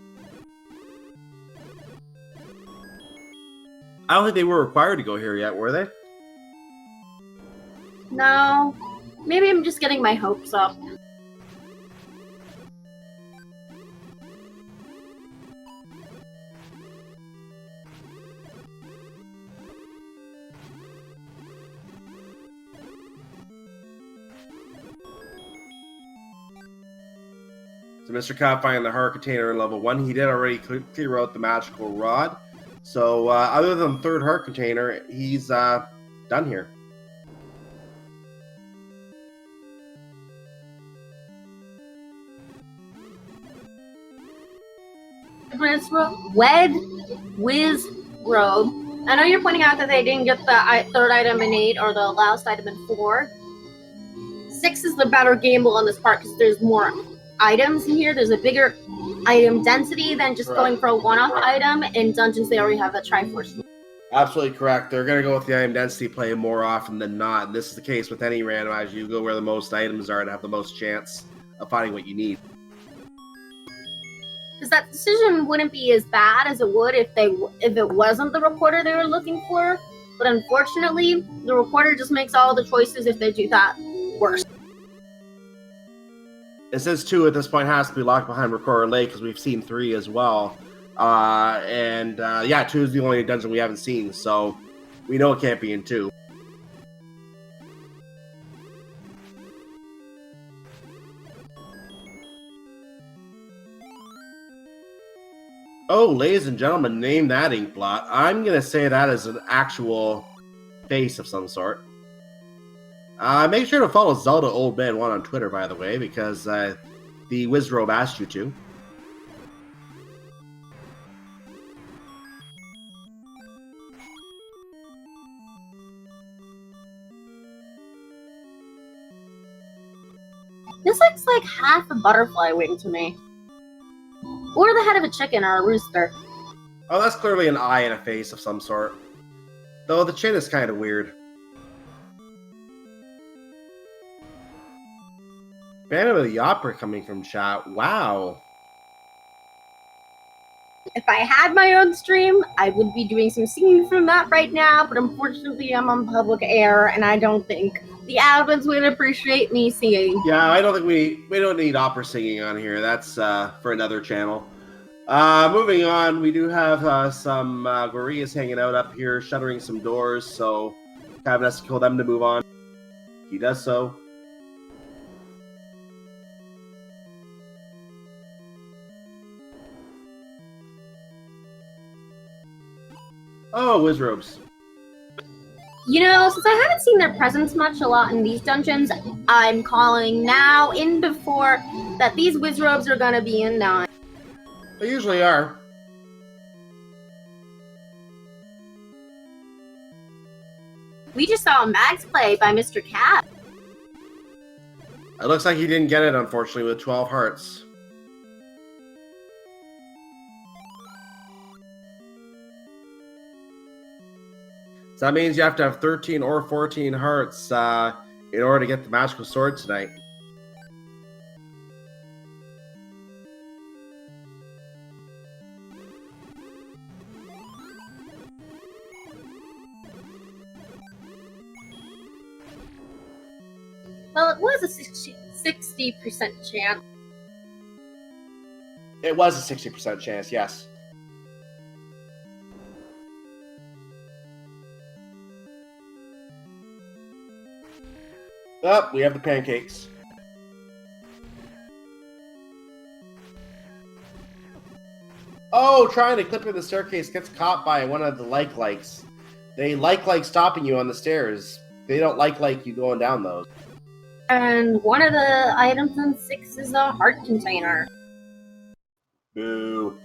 I don't think they were required to go here yet, were they? No. Maybe I'm just getting my hopes up. So MrCab finding the heart container in level 1. He did already clear out the magical rod. So other than the third heart container, he's done here. Wed Wiz Robe. I know you're pointing out that they didn't get the third item in 8 or the last item in 4. 6 is the better gamble on this part because there's more items in here. There's a bigger item density than just going for a one-off item. In dungeons, they already have a Triforce. Absolutely correct. They're going to go with the item density play more often than not. And this is the case with any randomizer. You go where the most items are to have the most chance of finding what you need. Because that decision wouldn't be as bad as it would if it wasn't the recorder they were looking for. But unfortunately, the recorder just makes all the choices if they do that worse. It says 2 at this point has to be locked behind Recorder Lake because we've seen 3 as well. Yeah, 2 is the only dungeon we haven't seen, so we know it can't be in 2. Oh, ladies and gentlemen, name that ink blot. I'm going to say that is an actual face of some sort. Make sure to follow Zelda Old Man 1 on Twitter, by the way, because the Wizrobe asked you to. This looks like half a butterfly wing to me. Or the head of a chicken or a rooster. Oh, that's clearly an eye and a face of some sort. Though the chin is kind of weird. Phantom of the Opera coming from chat. Wow. If I had my own stream, I would be doing some singing from that right now, but unfortunately I'm on public air, and I don't think the admins would appreciate me singing. Yeah, I don't think we don't need opera singing on here. That's for another channel. Moving on, we do have some gorillas hanging out up here, shuttering some doors, so Cavin has to kill them to move on. He does so. Oh, Wizrobes. You know, since I haven't seen their presence much a lot in these dungeons, I'm calling now in before that these Wizrobes are gonna be in 9. They usually are. We just saw a max play by Mr. Cab. It looks like he didn't get it, unfortunately, with 12 hearts. So that means you have to have 13 or 14 hearts in order to get the magical sword tonight. Well, it was a 60% chance. It was a 60% chance, yes. Oh, we have the pancakes. Oh, trying to clip in the staircase gets caught by one of the likes. They like stopping you on the stairs. They don't like you going down those. And one of the items in 6 is a heart container. Boo.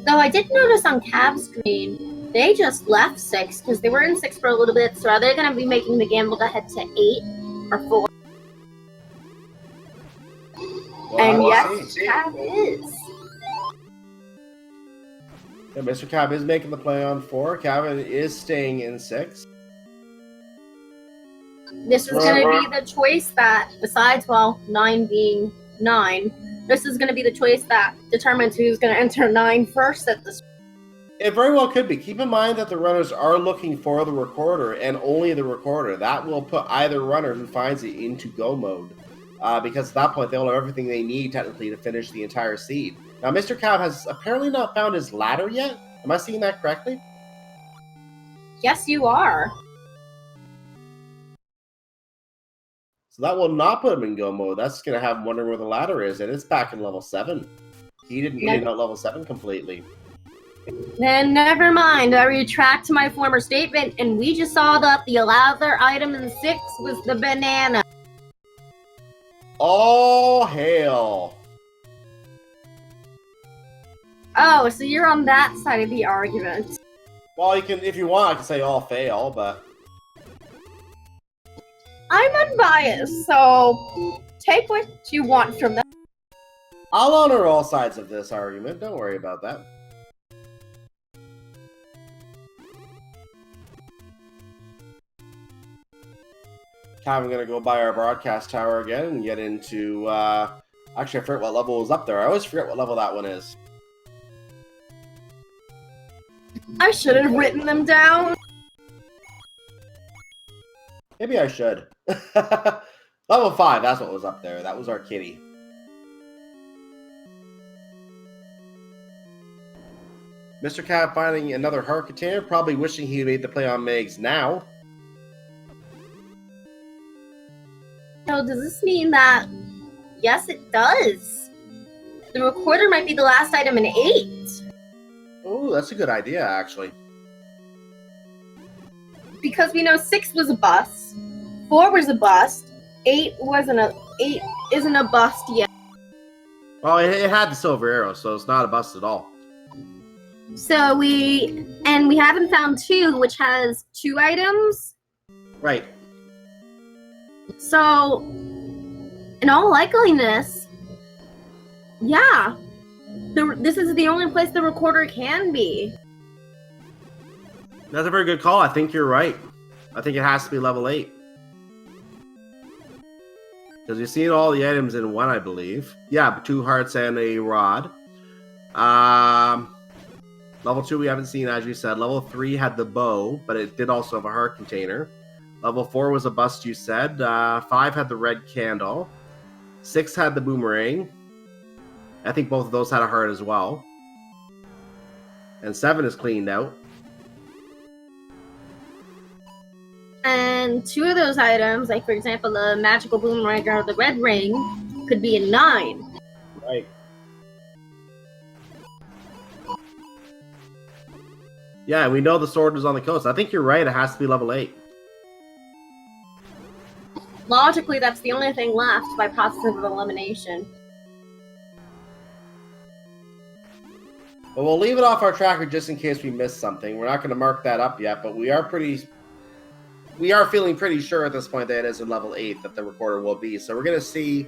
Though I did notice on Cab's screen, they just left 6 because they were in 6 for a little bit. So are they going to be making the gamble to head to 8 or 4? Well, And we'll yes, see. Cab is. Yeah, Mr. Cab is making the play on 4. Cavin is staying in 6. This is going to be the choice that, besides, well, 9 being 9, this is going to be the choice that determines who's going to enter 9 first at this. It very well could be. Keep in mind that the runners are looking for the recorder and only the recorder. That will put either runner who finds it into go mode. Because at that point, they'll have everything they need, technically, to finish the entire seed. Now, Mr. Cab has apparently not found his ladder yet. Am I seeing that correctly? Yes, you are. So that will not put him in go mode. That's going to have him wondering where the ladder is, and it's back in level 7. He didn't get in at level 7 completely. Then never mind. I retract my former statement, and we just saw that the other item in 6 was the banana. All hail. Oh, so you're on that side of the argument. Well, you can, if you want, I can say all fail, but I'm unbiased, so take what you want from that. I'll honor all sides of this argument. Don't worry about that. I'm going to go by our broadcast tower again and get into, actually I forget what level was up there. I always forget what level that one is. I should have written them down. Maybe I should. Level 5, that's what was up there. That was our kitty. Mr. Cab finding another heart container, probably wishing he made the play on Megs now. So does this mean that, yes, it does. The recorder might be the last item in 8. Oh, that's a good idea, actually. Because we know 6 was a bust, 4 was a bust, 8 isn't a bust yet. Well, it had the silver arrow, so it's not a bust at all. So we haven't found 2, which has 2 items. Right. So, in all likeliness, yeah, this is the only place the recorder can be. That's a very good call. I think you're right. I think it has to be level 8. Because you've seen all the items in 1, I believe. Yeah, 2 hearts and a rod. Level 2 we haven't seen, as you said. Level 3 had the bow, but it did also have a heart container. Level 4 was a bust, you said. 5 had the red candle. 6 had the boomerang. I think both of those had a heart as well. And 7 is cleaned out. And 2 of those items, like for example the magical boomerang or the red ring, could be a 9. Right. Yeah, we know the sword is on the coast. I think you're right. It has to be level 8. Logically, that's the only thing left by process of elimination. But we'll leave it off our tracker just in case we missed something. We're not going to mark that up yet, but we are feeling pretty sure at this point that it is in level 8 that the recorder will be. So we're going to see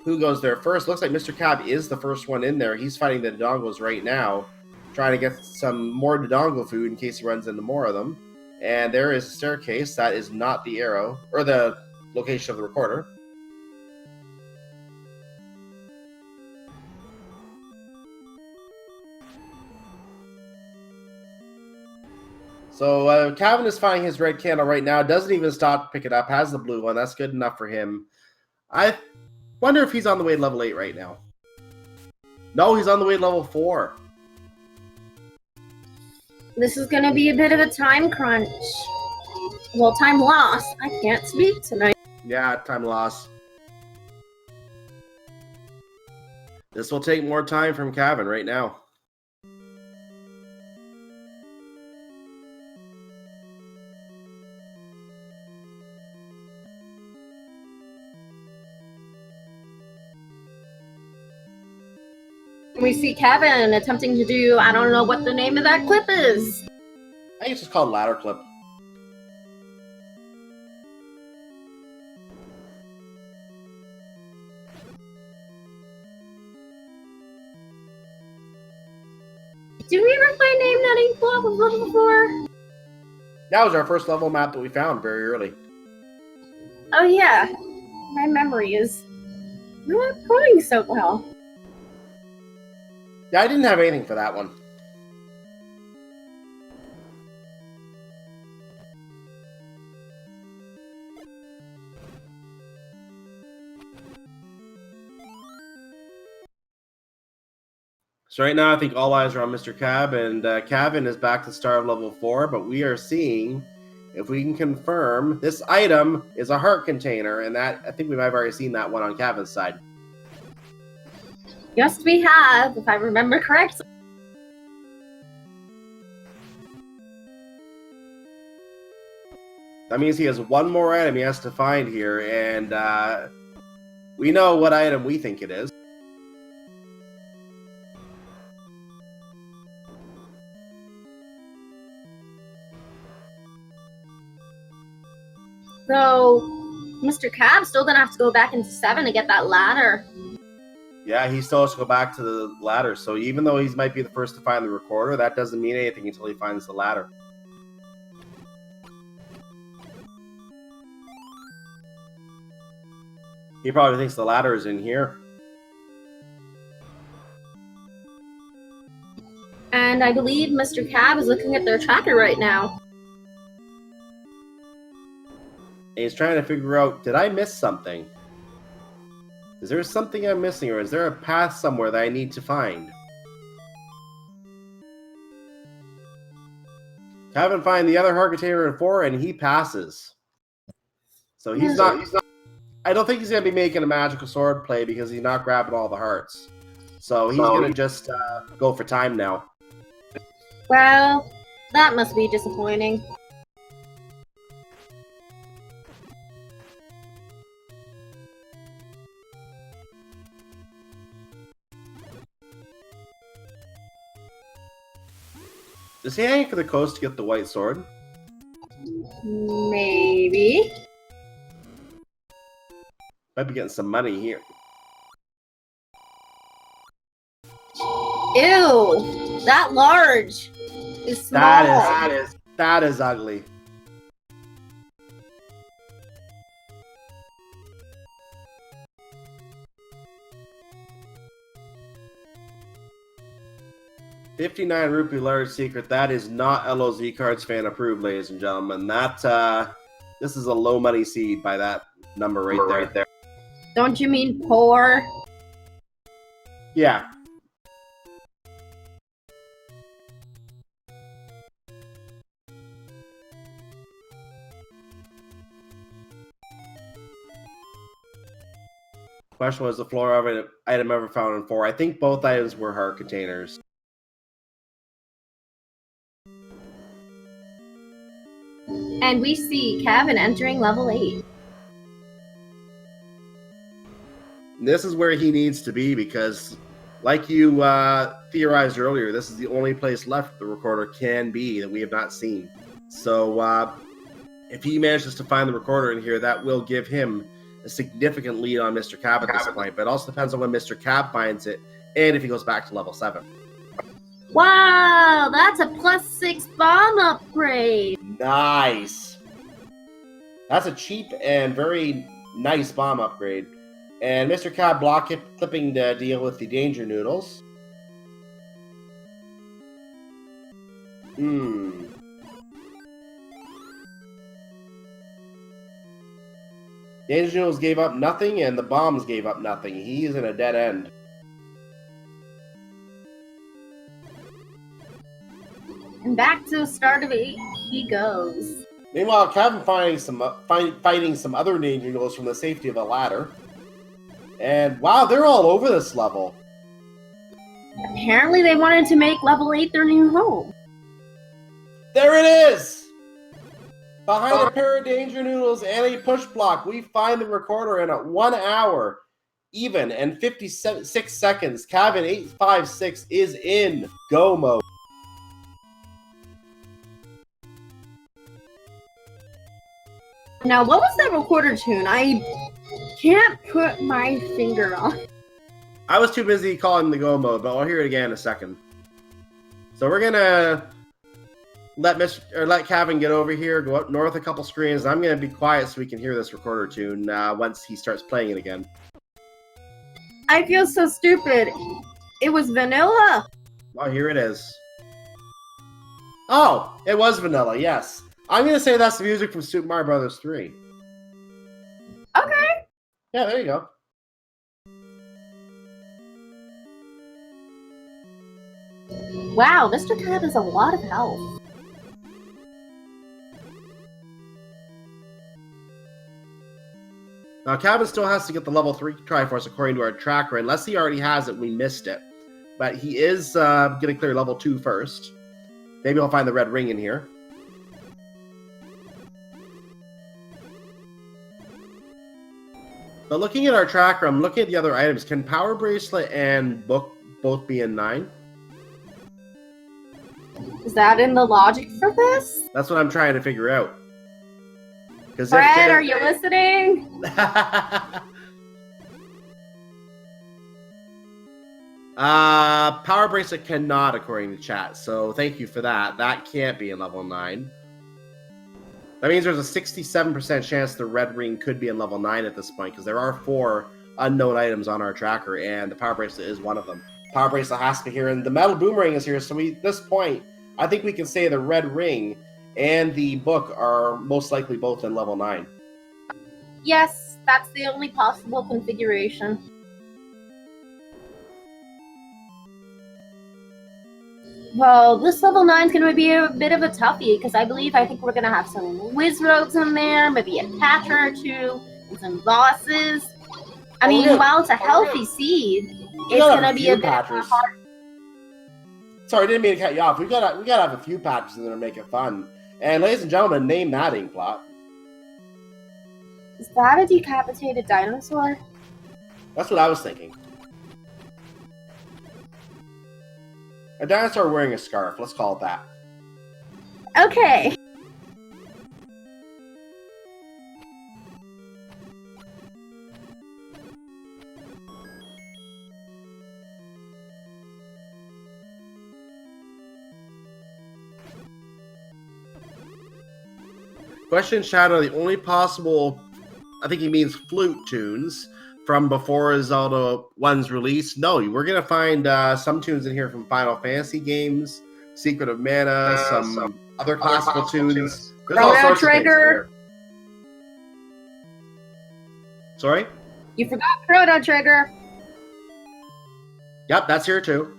who goes there first. Looks like Mr. Cab is the first one in there. He's fighting the Dodongos right now, trying to get some more Dodongo food in case he runs into more of them. And there is a staircase. That is not the arrow, or the location of the recorder. So Cavin is finding his red candle right now. Doesn't even stop to pick it up. Has the blue one. That's good enough for him. I wonder if he's on the way to level 8 right now. No, he's on the way to level 4. This is going to be a bit of a time crunch. Well, time loss. I can't speak tonight. Yeah, time loss. This will take more time from Cavin right now. We see Cavin attempting to do, I don't know what the name of that clip is. I think it's just called ladder clip. Did we ever find a name that ain't pulled up level before? That was our first level map that we found very early. Oh yeah. My memory is not going so well. Yeah, I didn't have anything for that one. So right now, I think all eyes are on Mr. Cab, and Cavin is back to the start of level 4, but we are seeing if we can confirm this item is a heart container, and that I think we might have already seen that one on Cavin's side. Yes, we have, if I remember correctly. That means he has one more item he has to find here, and we know what item we think it is. So, Mr. Cab's still gonna have to go back into 7 to get that ladder. Yeah, he still has to go back to the ladder. So even though he might be the first to find the recorder, that doesn't mean anything until he finds the ladder. He probably thinks the ladder is in here. And I believe Mr. Cab is looking at their tracker right now. And he's trying to figure out, did I miss something? Is there something I'm missing, or is there a path somewhere that I need to find? Haven't find the other heart container in 4, and he passes. So he's not. I don't think he's gonna be making a magical sword play because he's not grabbing all the hearts. So he's gonna just go for time now. Well, that must be disappointing. Is he hanging for the coast to get the white sword? Maybe. Might be getting some money here. Ew! That large is small. That is ugly. $59 rupee large secret. That is not LOZ Cards fan approved, ladies and gentlemen. That this is a low money seed by that number right there. Don't you mean poor? Yeah. Question was the floor of an item ever found in 4. I think both items were heart containers. And we see Cavin entering level 8. This is where he needs to be because Like you theorized earlier, this is the only place left the recorder can be that we have not seen. So if he manages to find the recorder in here, that will give him a significant lead on Mr. Cab at this point. But it also depends on when Mr. Cab finds it and if he goes back to level 7. Wow, that's a +6 bomb upgrade. Nice. That's a cheap and very nice bomb upgrade. And Mr. Cab block clipping to deal with the danger noodles. Danger noodles gave up nothing, and the bombs gave up nothing. He's in a dead end. And back to the start of 8 he goes. Meanwhile, Cavin fighting some other danger noodles from the safety of a ladder. And wow, they're all over this level. Apparently they wanted to make level 8 their new home. There it is! Behind a pair of danger noodles and a push block, we find the recorder, and at 1 hour, even, and 56 seconds, Cavin856 is in go mode. Now, what was that recorder tune? I can't put my finger on. I was too busy calling the go mode, but I'll hear it again in a second. So we're gonna let Cavin get over here, go up north a couple screens. I'm gonna be quiet so we can hear this recorder tune once he starts playing it again. I feel so stupid. It was vanilla. Well, here it is. Oh, it was vanilla, yes. I'm gonna say that's the music from Super Mario Bros. 3. Okay. Yeah, there you go. Wow, Mr. Cab has a lot of health. Now, Cavin still has to get the level 3 Triforce according to our tracker. Unless he already has it, we missed it. But he is going to clear level 2 first. Maybe I'll find the red ring in here. But looking at our tracker, I'm looking at the other items. Can Power Bracelet and Book both be in 9? Is that in the logic for this? That's what I'm trying to figure out. Fred, are you listening? Power Bracelet cannot, according to chat. So thank you for that. That can't be in level 9. That means there's a 67% chance the red ring could be in level 9 at this point, because there are 4 unknown items on our tracker, and the Power Bracelet is one of them. Power Bracelet has to be here, and the Metal Boomerang is here, so at this point, I think we can say the red ring and the book are most likely both in level 9. Yes, that's the only possible configuration. Well, this level 9 is going to be a bit of a toughie, because I think we're going to have some whiz roads in there, maybe a catcher or 2, and some bosses. I mean, while it's a healthy seed, it's going to be a bit hard. Sorry, I didn't mean to cut you off. We gotta have a few patches in there to make it fun. And ladies and gentlemen, name that ink plot. Is that a decapitated dinosaur? That's what I was thinking. A dinosaur wearing a scarf. Let's call it that. Okay. Question Shadow, the only possible, I think he means flute tunes from before Zelda 1's release. No, we're going to find some tunes in here from Final Fantasy games, Secret of Mana, some other classical tunes. There's all sorts of things in here. Sorry? You forgot Chrono Trigger. Yep, that's here too.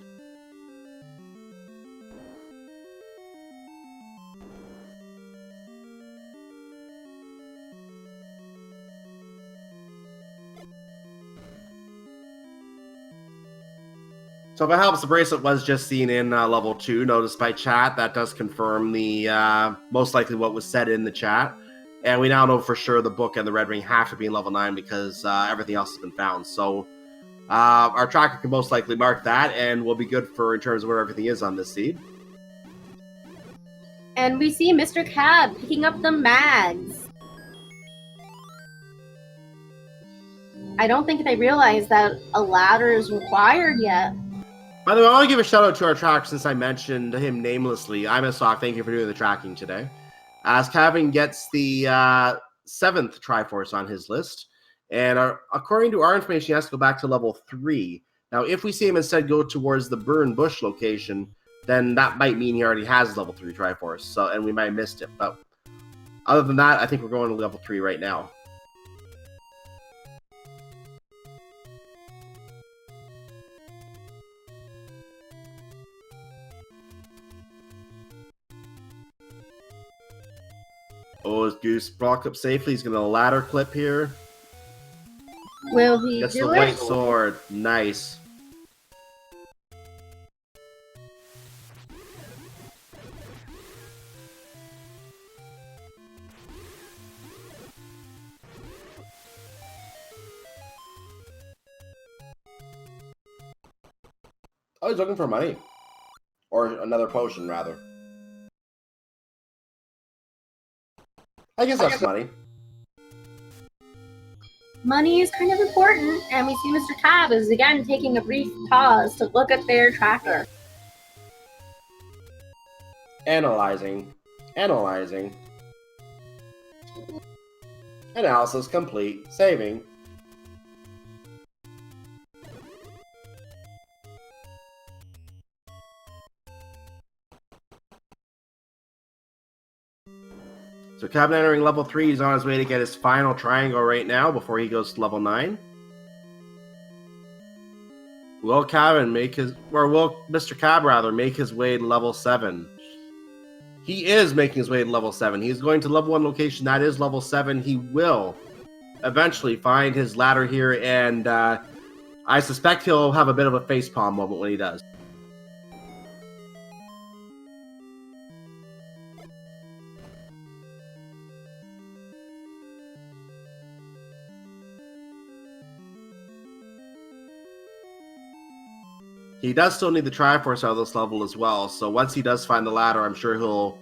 So if it helps, the bracelet was just seen in level 2, noticed by chat. That does confirm the most likely what was said in the chat. And we now know for sure the book and the red ring have to be in level 9 because everything else has been found. So Our tracker can most likely mark that, and will be good for in terms of where everything is on this seed. And we see Mr. Cab picking up the mags. I don't think they realize that a ladder is required yet. By the way, I want to give a shout out to our tracker since I mentioned him namelessly. I'm a sock. Thank you for doing the tracking today. As Cavin gets the 7th Triforce on his list, and according to our information, he has to go back to level 3. Now, if we see him instead go towards the Burn Bush location, then that might mean he already has level 3 Triforce, so, and we might have missed it. But other than that, I think we're going to level 3 right now. Oh, is Goose blocked up safely? He's going to ladder clip here. Will he Gets do the it? white sword. Nice. Oh, he's looking for money. Or another potion, rather. I guess that's money. Money is kind of important, and we see Mr. Cab is again taking a brief pause to look at their tracker. Analyzing. Analyzing. Analysis complete. Saving. So Cavin entering level 3, he's on his way to get his final triangle right now before he goes to level 9. Will Cavin make his, or will Mr. Cab rather, make his way to level 7? He is making his way to level 7. He's going to level 1 location, that is level 7. He will eventually find his ladder here, and I suspect he'll have a bit of a facepalm moment when he does. He does still need the Triforce out of this level as well, so once he does find the ladder, I'm sure he'll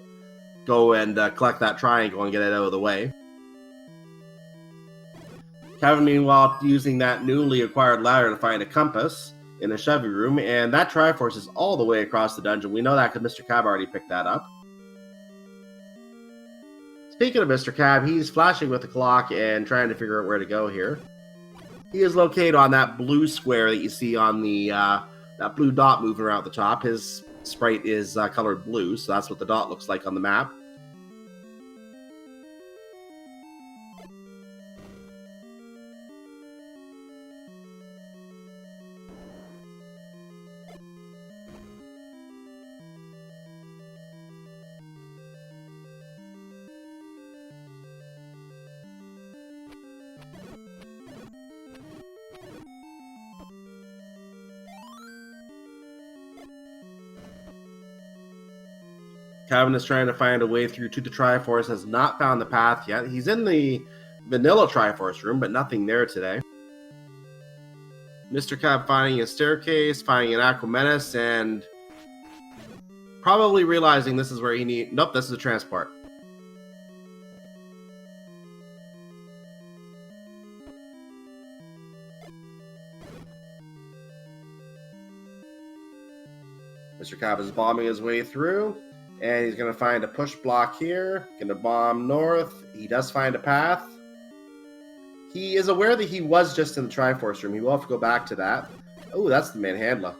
go and collect that triangle and get it out of the way. Cavin, meanwhile, using that newly acquired ladder to find a compass in a Chevy room, and that Triforce is all the way across the dungeon. We know that because Mr. Cab already picked that up. Speaking of Mr. Cab, he's flashing with the clock and trying to figure out where to go here. He is located on that blue square that you see on the that blue dot moving around the top. His sprite is colored blue, so that's what the dot looks like on the map. Cavin is trying to find a way through to the Triforce, has not found the path yet. He's in the vanilla Triforce room, but nothing there today. Mr. Cab finding a staircase, finding an Aquamenus, and probably realizing this is where he needs... Nope, this is a transport. Mr. Cab is bombing his way through. And he's going to find a push block here. Going to bomb north. He does find a path. He is aware that he was just in the Triforce room. He will have to go back to that. Oh, that's the Manhandla.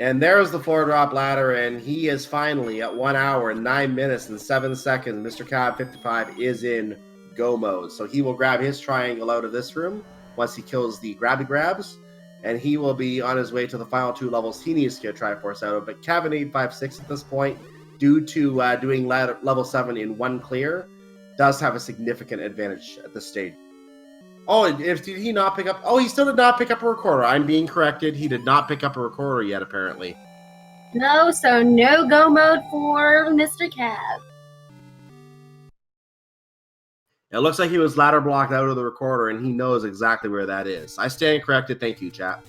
And there's the floor drop ladder, and he is finally at 1 hour, 9 minutes, and 7 seconds. Mr. Cab55 is in go mode. So he will grab his triangle out of this room once he kills the grabby grabs. And he will be on his way to the final 2 levels he needs to get Triforce out of. But Cavin856 at this point, due to doing level 7 in 1 clear, does have a significant advantage at this stage. Oh, did he not pick up... Oh, he still did not pick up a recorder. I'm being corrected. He did not pick up a recorder yet, apparently. No, so no go mode for Mr. Cab. It looks like he was ladder blocked out of the recorder, and he knows exactly where that is. I stand corrected. Thank you, chat.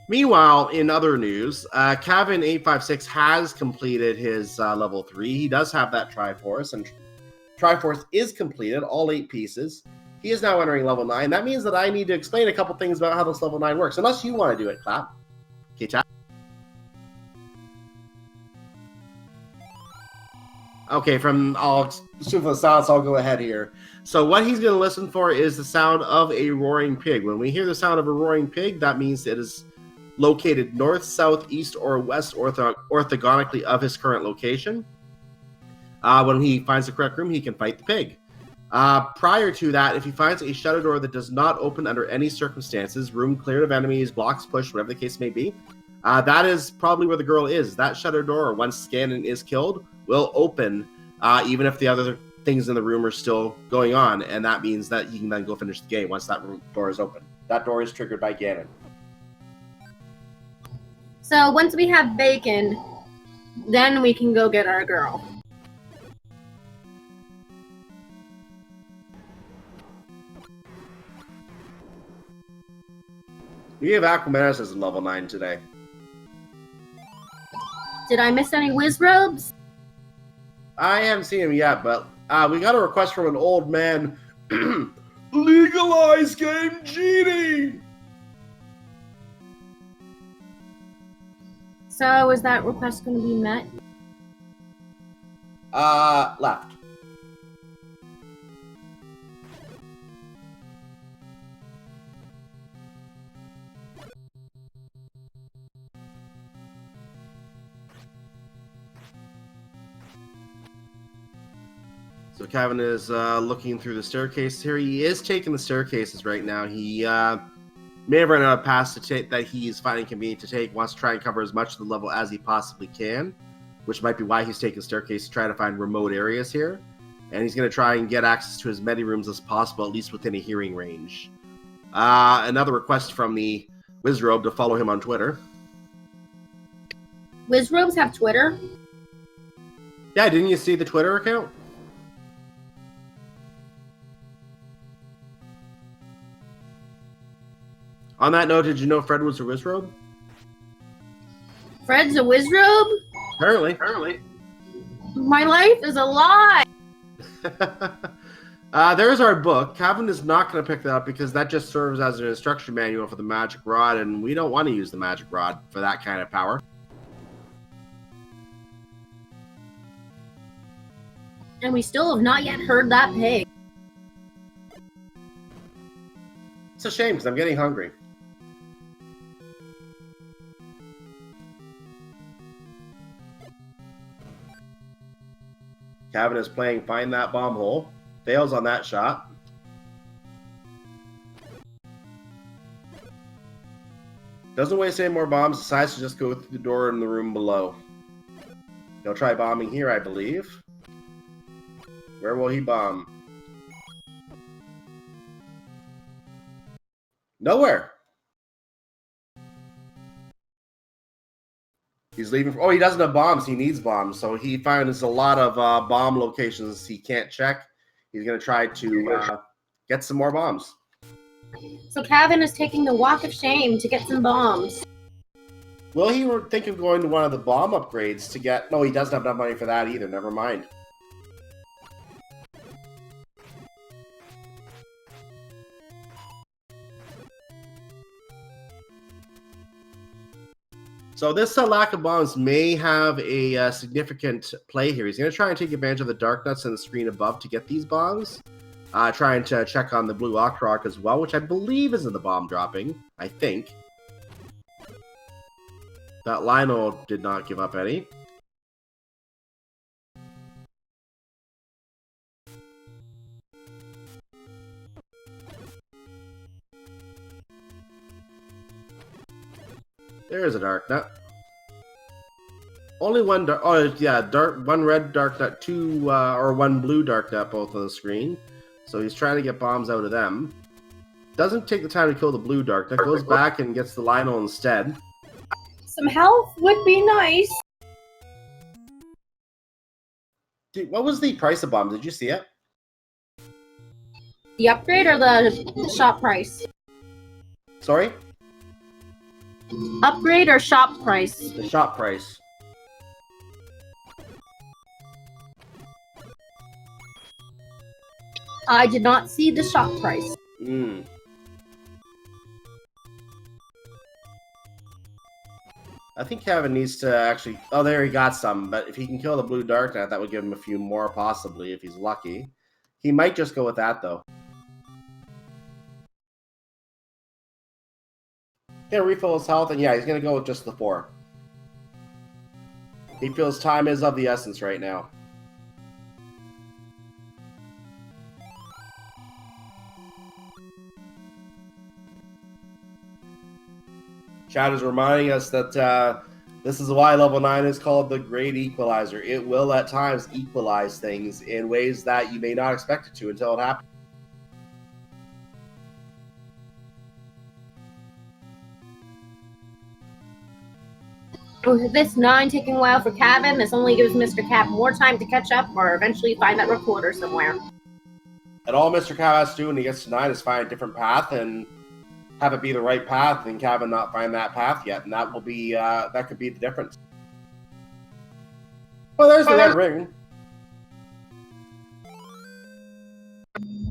Meanwhile, in other news, Cavin856 has completed his level 3. He does have that Triforce, and Triforce is completed, all 8 pieces. He is now entering level 9. That means that I need to explain a couple things about how this level 9 works, unless you want to do it, Clap. Okay, chat. Okay, from the silence, I'll go ahead here. So what he's going to listen for is the sound of a roaring pig. When we hear the sound of a roaring pig, that means it is located north, south, east, or west orthogonically of his current location. When he finds the correct room, he can fight the pig. Prior to that, if he finds a shutter door that does not open under any circumstances, room cleared of enemies, blocks pushed, whatever the case may be, that is probably where the girl is. That shutter door, once Ganon is killed, will open, even if the other things in the room are still going on, and that means that he can then go finish the game once that door is open. That door is triggered by Ganon. So once we have bacon, then we can go get our girl. We have Aquamenus as level 9 today. Did I miss any whiz robes? I haven't seen him yet, but we got a request from an old man. Legalize Game Genie! So is that request going to be met? Left. So Cavin is looking through the staircase here. He is taking the staircases right now. He may have run out of paths that he's finding convenient to take. Wants to try and cover as much of the level as he possibly can, which might be why he's taking staircase to try to find remote areas here. And he's going to try and get access to as many rooms as possible, at least within a hearing range. Another request from the Wizrobe to follow him on Twitter. Wizrobes have Twitter? Yeah, didn't you see the Twitter account? On that note, did you know Fred was a Wizrobe? Fred's a Wizrobe? Apparently. My life is a lie! There's our book. Cavin is not going to pick that up because that just serves as an instruction manual for the magic rod, and we don't want to use the magic rod for that kind of power. And we still have not yet heard that pig. It's a shame because I'm getting hungry. Cavin is playing Find That Bomb Hole. Fails on that shot. Doesn't waste any more bombs. Decides to just go through the door in the room below. He'll try bombing here, I believe. Where will he bomb? Nowhere. He's leaving. Oh, he doesn't have bombs. He needs bombs. So he finds a lot of bomb locations he can't check. He's going to try to get some more bombs. So Cavin is taking the walk of shame to get some bombs. Will he think of going to one of the bomb upgrades to get... No, he doesn't have enough money for that either. Never mind. So this lack of bombs may have a significant play here. He's going to try and take advantage of the dark nuts on the screen above to get these bombs. Trying to check on the blue Octorok as well, which I believe is in the bomb dropping. I think. That Lionel did not give up any. There's a dark nut. Only one dark. Oh yeah, one red dark nut, two or one blue dark nut, both on the screen. So he's trying to get bombs out of them. Doesn't take the time to kill the blue dark nut. Goes back and gets the Lionel instead. Some health would be nice. Dude, what was the price of bombs? Did you see it? The upgrade or the shop price? Sorry? Upgrade or shop price? The shop price. I did not see the shop price. Hmm. I think Cavin needs to actually... Oh, there, he got some. But if he can kill the blue Dark Knight, that would give him a few more, possibly, if he's lucky. He might just go with that, though. Gonna refill his health, and yeah, he's gonna go with just the 4. He feels time is of the essence right now. Chad is reminding us that this is why level 9 is called the Great Equalizer. It will at times equalize things in ways that you may not expect it to until it happens. With this 9 taking a while for Cavin, this only gives Mr. Cap more time to catch up or eventually find that recorder somewhere. And all Mr. Cap has to do when he gets to 9 is find a different path and have it be the right path, and Cavin not find that path yet, and that will be that could be the difference. Well, there's the red ring.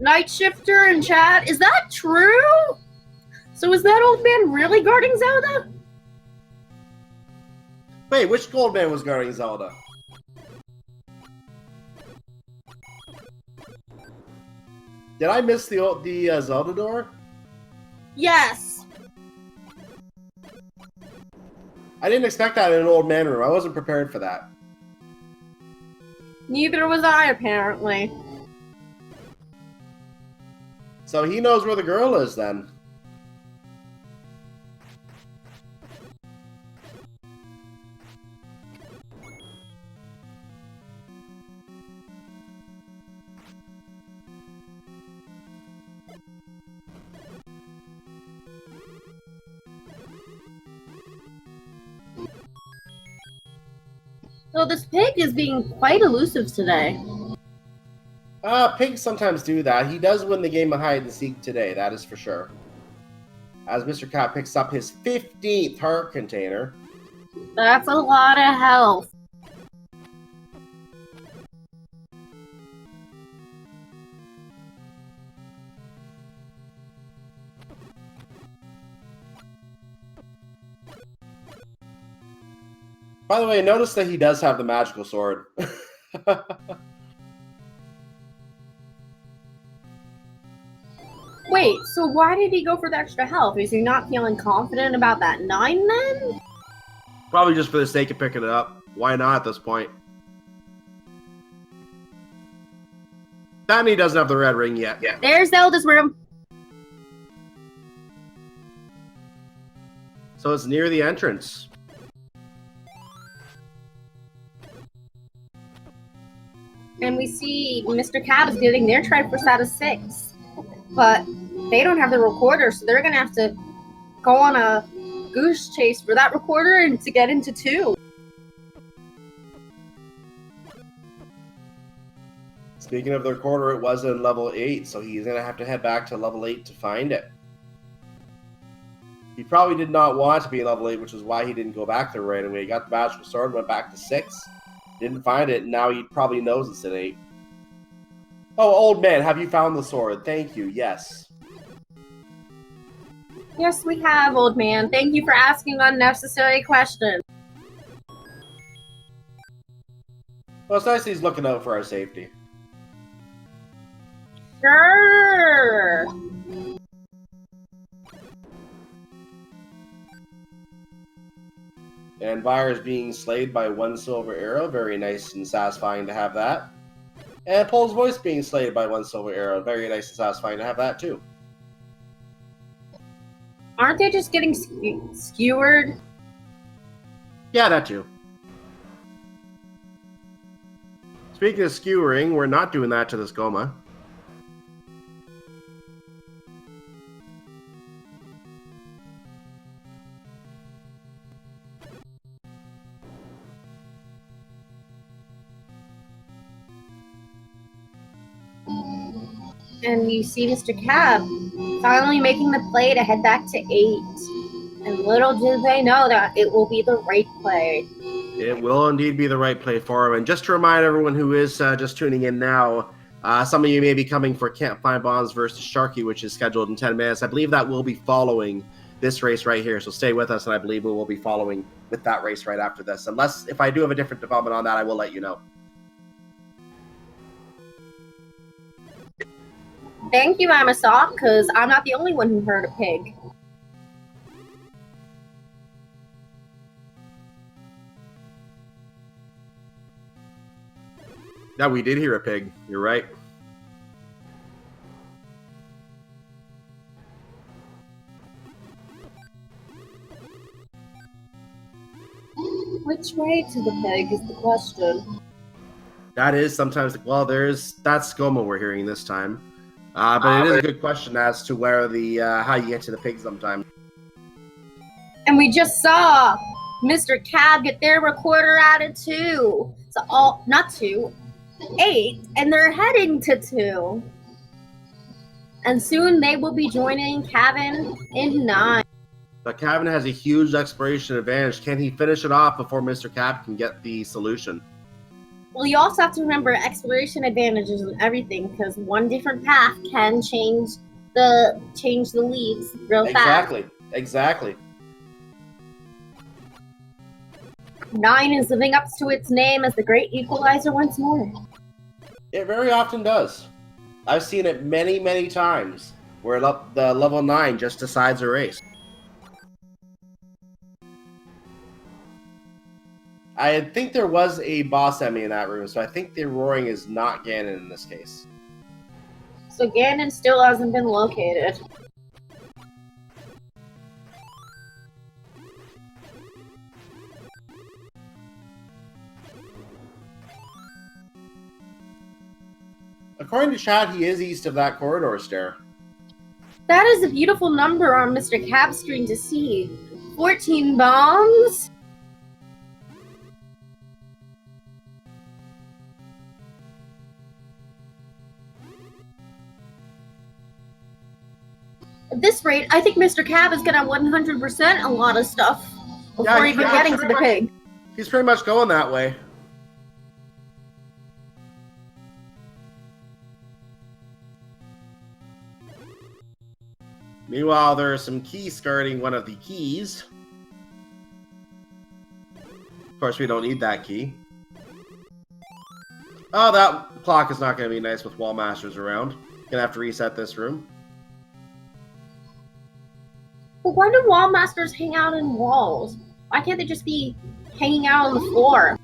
Night Shifter in chat, is that true? So is that old man really guarding Zelda? Wait, which gold man was guarding Zelda? Did I miss the Zelda door? Yes. I didn't expect that in an old man room. I wasn't prepared for that. Neither was I, apparently. So he knows where the girl is then. So this pig is being quite elusive today. Pigs sometimes do that. He does win the game of hide and seek today, that is for sure. As Mr. Cat picks up his 15th heart container. That's a lot of health. By the way, notice that he does have the magical sword. Wait, so why did he go for the extra health? Is he not feeling confident about that 9 then? Probably just for the sake of picking it up. Why not at this point? That he doesn't have the red ring yet. Yeah. There's Zelda's room. So it's near the entrance. And we see Mr. Cab is getting their Triforce out of 6. But they don't have the recorder, so they're going to have to go on a goose chase for that recorder and to get into 2. Speaking of the recorder, it was in level 8, so he's going to have to head back to level 8 to find it. He probably did not want to be in level 8, which is why he didn't go back there right away. He got the magical sword, went back to 6. Didn't find it, and now he probably knows it's at 8. Oh, old man, have you found the sword? Thank you, yes. Yes, we have, old man. Thank you for asking unnecessary questions. Well, it's nice he's looking out for our safety. Sure. And Vyre is being slayed by 1 silver arrow. Very nice and satisfying to have that. And Pole's voice being slayed by 1 silver arrow. Very nice and satisfying to have that too. Aren't they just getting skewered? Yeah, that too. Speaking of skewering, we're not doing that to this Goma. And you see Mr. Cab finally making the play to head back to 8. And little do they know that it will be the right play. It will indeed be the right play for him. And just to remind everyone who is just tuning in now, some of you may be coming for Cavin856 Bonds versus Sharky, which is scheduled in 10 minutes. I believe that will be following this race right here. So stay with us, and I believe we will be following with that race right after this. Unless, if I do have a different development on that, I will let you know. Thank you, Amasoft, because I'm not the only one who heard a pig. Yeah, we did hear a pig. You're right. Which way to the pig is the question. That is sometimes, well, that's ScoMo we're hearing this time. But it is a good question as to where how you get to the pig sometimes. And we just saw Mr. Cab get their recorder added too. So not 2, 8, and they're heading to 2. And soon they will be joining Cavin in 9. But Cavin has a huge exploration advantage. Can he finish it off before Mr. Cab can get the solution? Well, you also have to remember exploration advantages and everything, because one different path can change the leads real fast. Exactly. 9 is living up to its name as the great equalizer once more. It very often does. I've seen it many, many times where the level 9 just decides a race. I think there was a boss enemy in that room, so I think the roaring is not Ganon in this case. So Ganon still hasn't been located. According to chat, he is east of that corridor stair. That is a beautiful number on Mr. Cab's screen to see. 14 bombs? At this rate, I think Mr. Cab is gonna 100% a lot of stuff before even getting to the pig. He's pretty much going that way. Meanwhile, there are some keys skirting one of the keys. Of course, we don't need that key. Oh, that clock is not going to be nice with wall masters around. Gonna have to reset this room. But why do wall masters hang out in walls? Why can't they just be hanging out on the floor?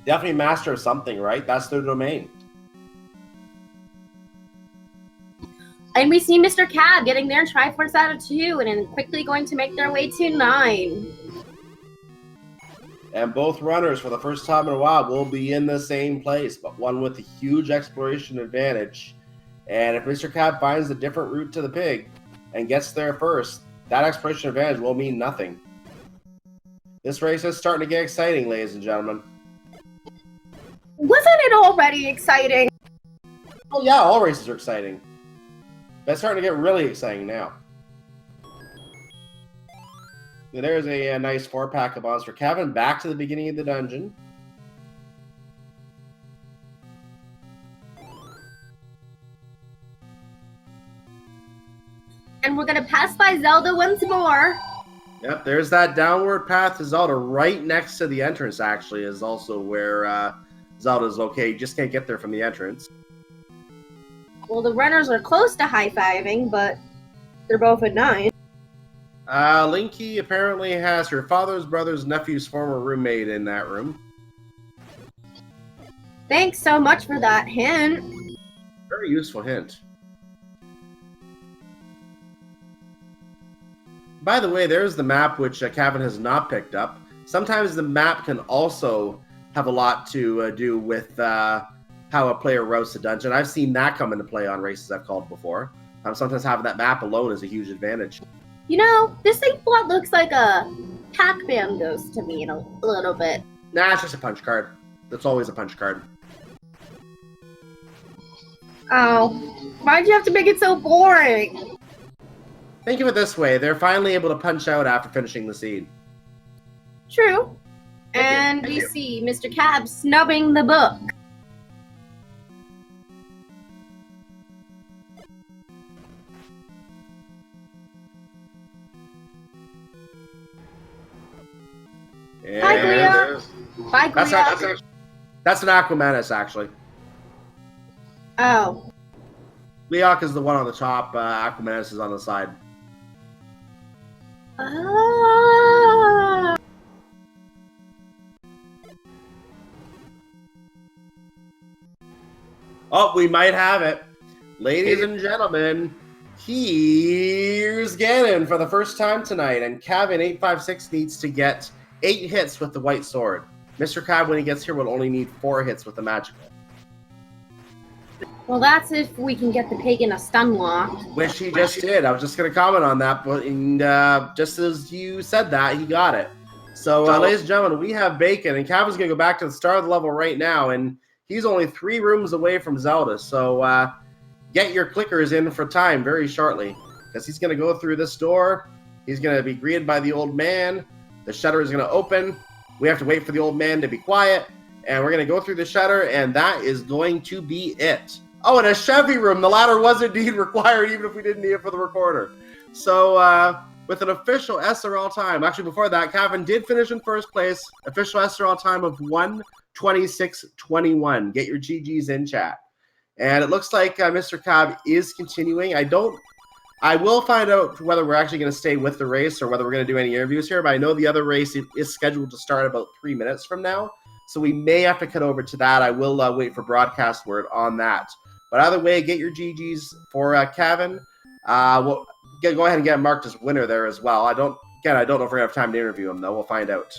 Definitely master of something, right? That's their domain. And we see Mr. Cab getting their Triforce out of 2 and then quickly going to make their way to 9. And both runners, for the first time in a while, will be in the same place, but one with a huge exploration advantage. And if Mr. Cab finds a different route to the pig and gets there first, that exploration advantage will mean nothing. This race is starting to get exciting, ladies and gentlemen. Wasn't it already exciting? Oh yeah, all races are exciting. But it's starting to get really exciting now. There's a nice 4-pack of bombs for Cavin. Back to the beginning of the dungeon. And we're going to pass by Zelda once more. Yep, there's that downward path to Zelda. Right next to the entrance, actually, is also where Zelda's located. You just can't get there from the entrance. Well, the runners are close to high-fiving, but they're both at 9. Linky apparently has her father's brother's nephew's former roommate in that room. Thanks so much for that hint. Very useful hint. By the way, there's the map which Cavin has not picked up. Sometimes the map can also have a lot to do with how a player routes the dungeon. I've seen that come into play on races I've called before. Sometimes having that map alone is a huge advantage. You know, this thing looks like a Pac-Man ghost to me in a little bit. Nah, it's just a punch card. That's always a punch card. Oh, why'd you have to make it so boring? Think of it this way: they're finally able to punch out after finishing the seed. True. Thank you. And Thank we you. see Mr. Cab snubbing the book. Hi, Cleo. Bye, Cleo. That's an Aquamanus, actually. Oh. Leok is the one on the top. Aquamanus is on the side. Ah. Oh, we might have it. Ladies and gentlemen, here's Ganon for the first time tonight, and Cavin856 needs to get 8 hits with the white sword. MrCab, when he gets here, will only need 4 hits with the magical. Well, that's if we can get the pig in a stun lock. Which he just did. I was just going to comment on that, but just as you said that, he got it. So, ladies and gentlemen, we have Bacon, and Cavin's going to go back to the start of the level right now, and he's only 3 rooms away from Zelda, so get your clickers in for time very shortly, because he's going to go through this door. He's going to be greeted by the old man. The shutter is going to open. We have to wait for the old man to be quiet, and we're going to go through the shutter, and that is going to be it. Oh, and a Chevy room. The ladder was indeed required, even if we didn't need it for the recorder. So, with an official SRL time, actually before that, Cavin did finish in first place. Official SRL time of 1:26:21. Get your GGs in chat. And it looks like MrCab is continuing. I will find out whether we're actually going to stay with the race or whether we're going to do any interviews here, but I know the other race is scheduled to start about 3 minutes from now, so we may have to cut over to that. I will wait for broadcast word on that. But either way, get your GGs for Cavin. We'll go ahead and get him marked as winner there as well. I don't know if we're going to have time to interview him, though. We'll find out.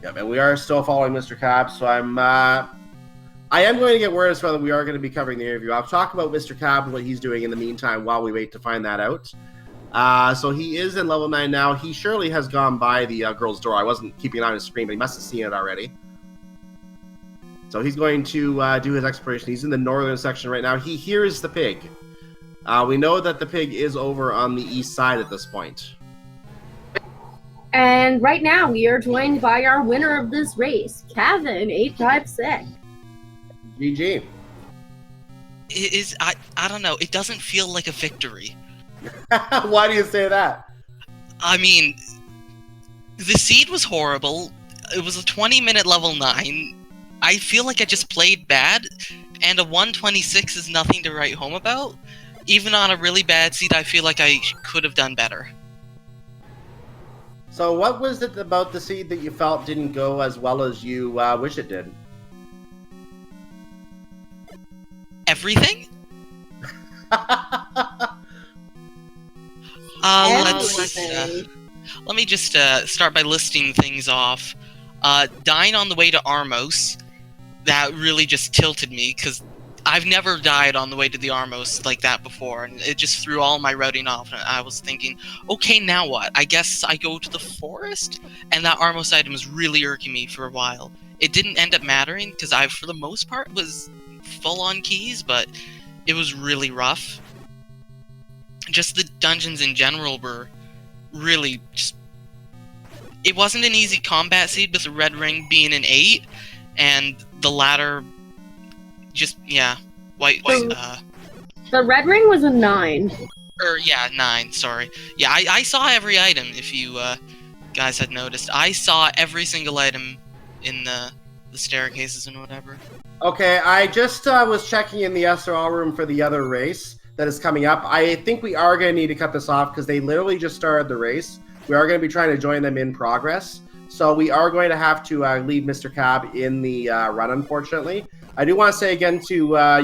Yep, and we are still following MrCab, so I am going to get word as to whether we are going to be covering the interview. I'll talk about MrCab and what he's doing in the meantime while we wait to find that out. So he is in level 9 now. He surely has gone by the girl's door. I wasn't keeping it on his screen, but he must have seen it already. So he's going to do his exploration. He's in the northern section right now. He hears the pig. We know that the pig is over on the east side at this point. And right now, we are joined by our winner of this race, Cavin856. GG. I don't know. It doesn't feel like a victory. Why do you say that? I mean, the seed was horrible. It was a 20-minute level 9. I feel like I just played bad, and a 1:26 is nothing to write home about. Even on a really bad seed, I feel like I could have done better. So what was it about the seed that you felt didn't go as well as you wish it did? Everything? Let me just start by listing things off. Dying on the way to Armos, that really just tilted me, because I've never died on the way to the Armos like that before, and it just threw all my routing off, and I was thinking, okay, now what? I guess I go to the forest? And that Armos item was really irking me for a while. It didn't end up mattering, because I, for the most part, was full on keys, but it was really rough. Just the dungeons in general were really just... It wasn't an easy combat seed with the red ring being an 8, and the ladder... Just, yeah, white, the red ring was a 9. Yeah, 9, sorry. Yeah, I saw every item, if you, guys had noticed. I saw every single item in the staircases and whatever. Okay, I just was checking in the SRL room for the other race that is coming up. I think we are going to need to cut this off, because they literally just started the race. We are going to be trying to join them in progress. So we are going to have to leave Mr. Cab in the run, unfortunately. I do want to say again to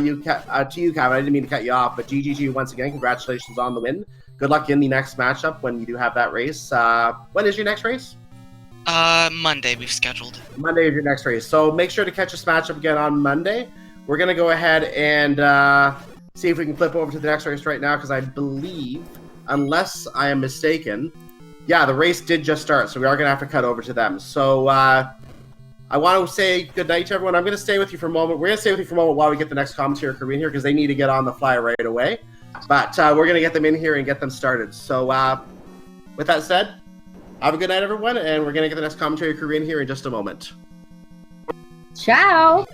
you, Cab, I didn't mean to cut you off, but GGG once again, congratulations on the win. Good luck in the next matchup when you do have that race. When is your next race? Monday we've scheduled. Monday is your next race. So make sure to catch this matchup again on Monday. We're going to go ahead and see if we can flip over to the next race right now, because I believe, unless I am mistaken, yeah, the race did just start, so we are going to have to cut over to them. So I want to say good night to everyone. I'm going to stay with you for a moment. We're going to stay with you for a moment while we get the next commentary crew in here, because they need to get on the fly right away. But we're going to get them in here and get them started. So with that said, have a good night, everyone, and we're going to get the next commentary crew in here in just a moment. Ciao!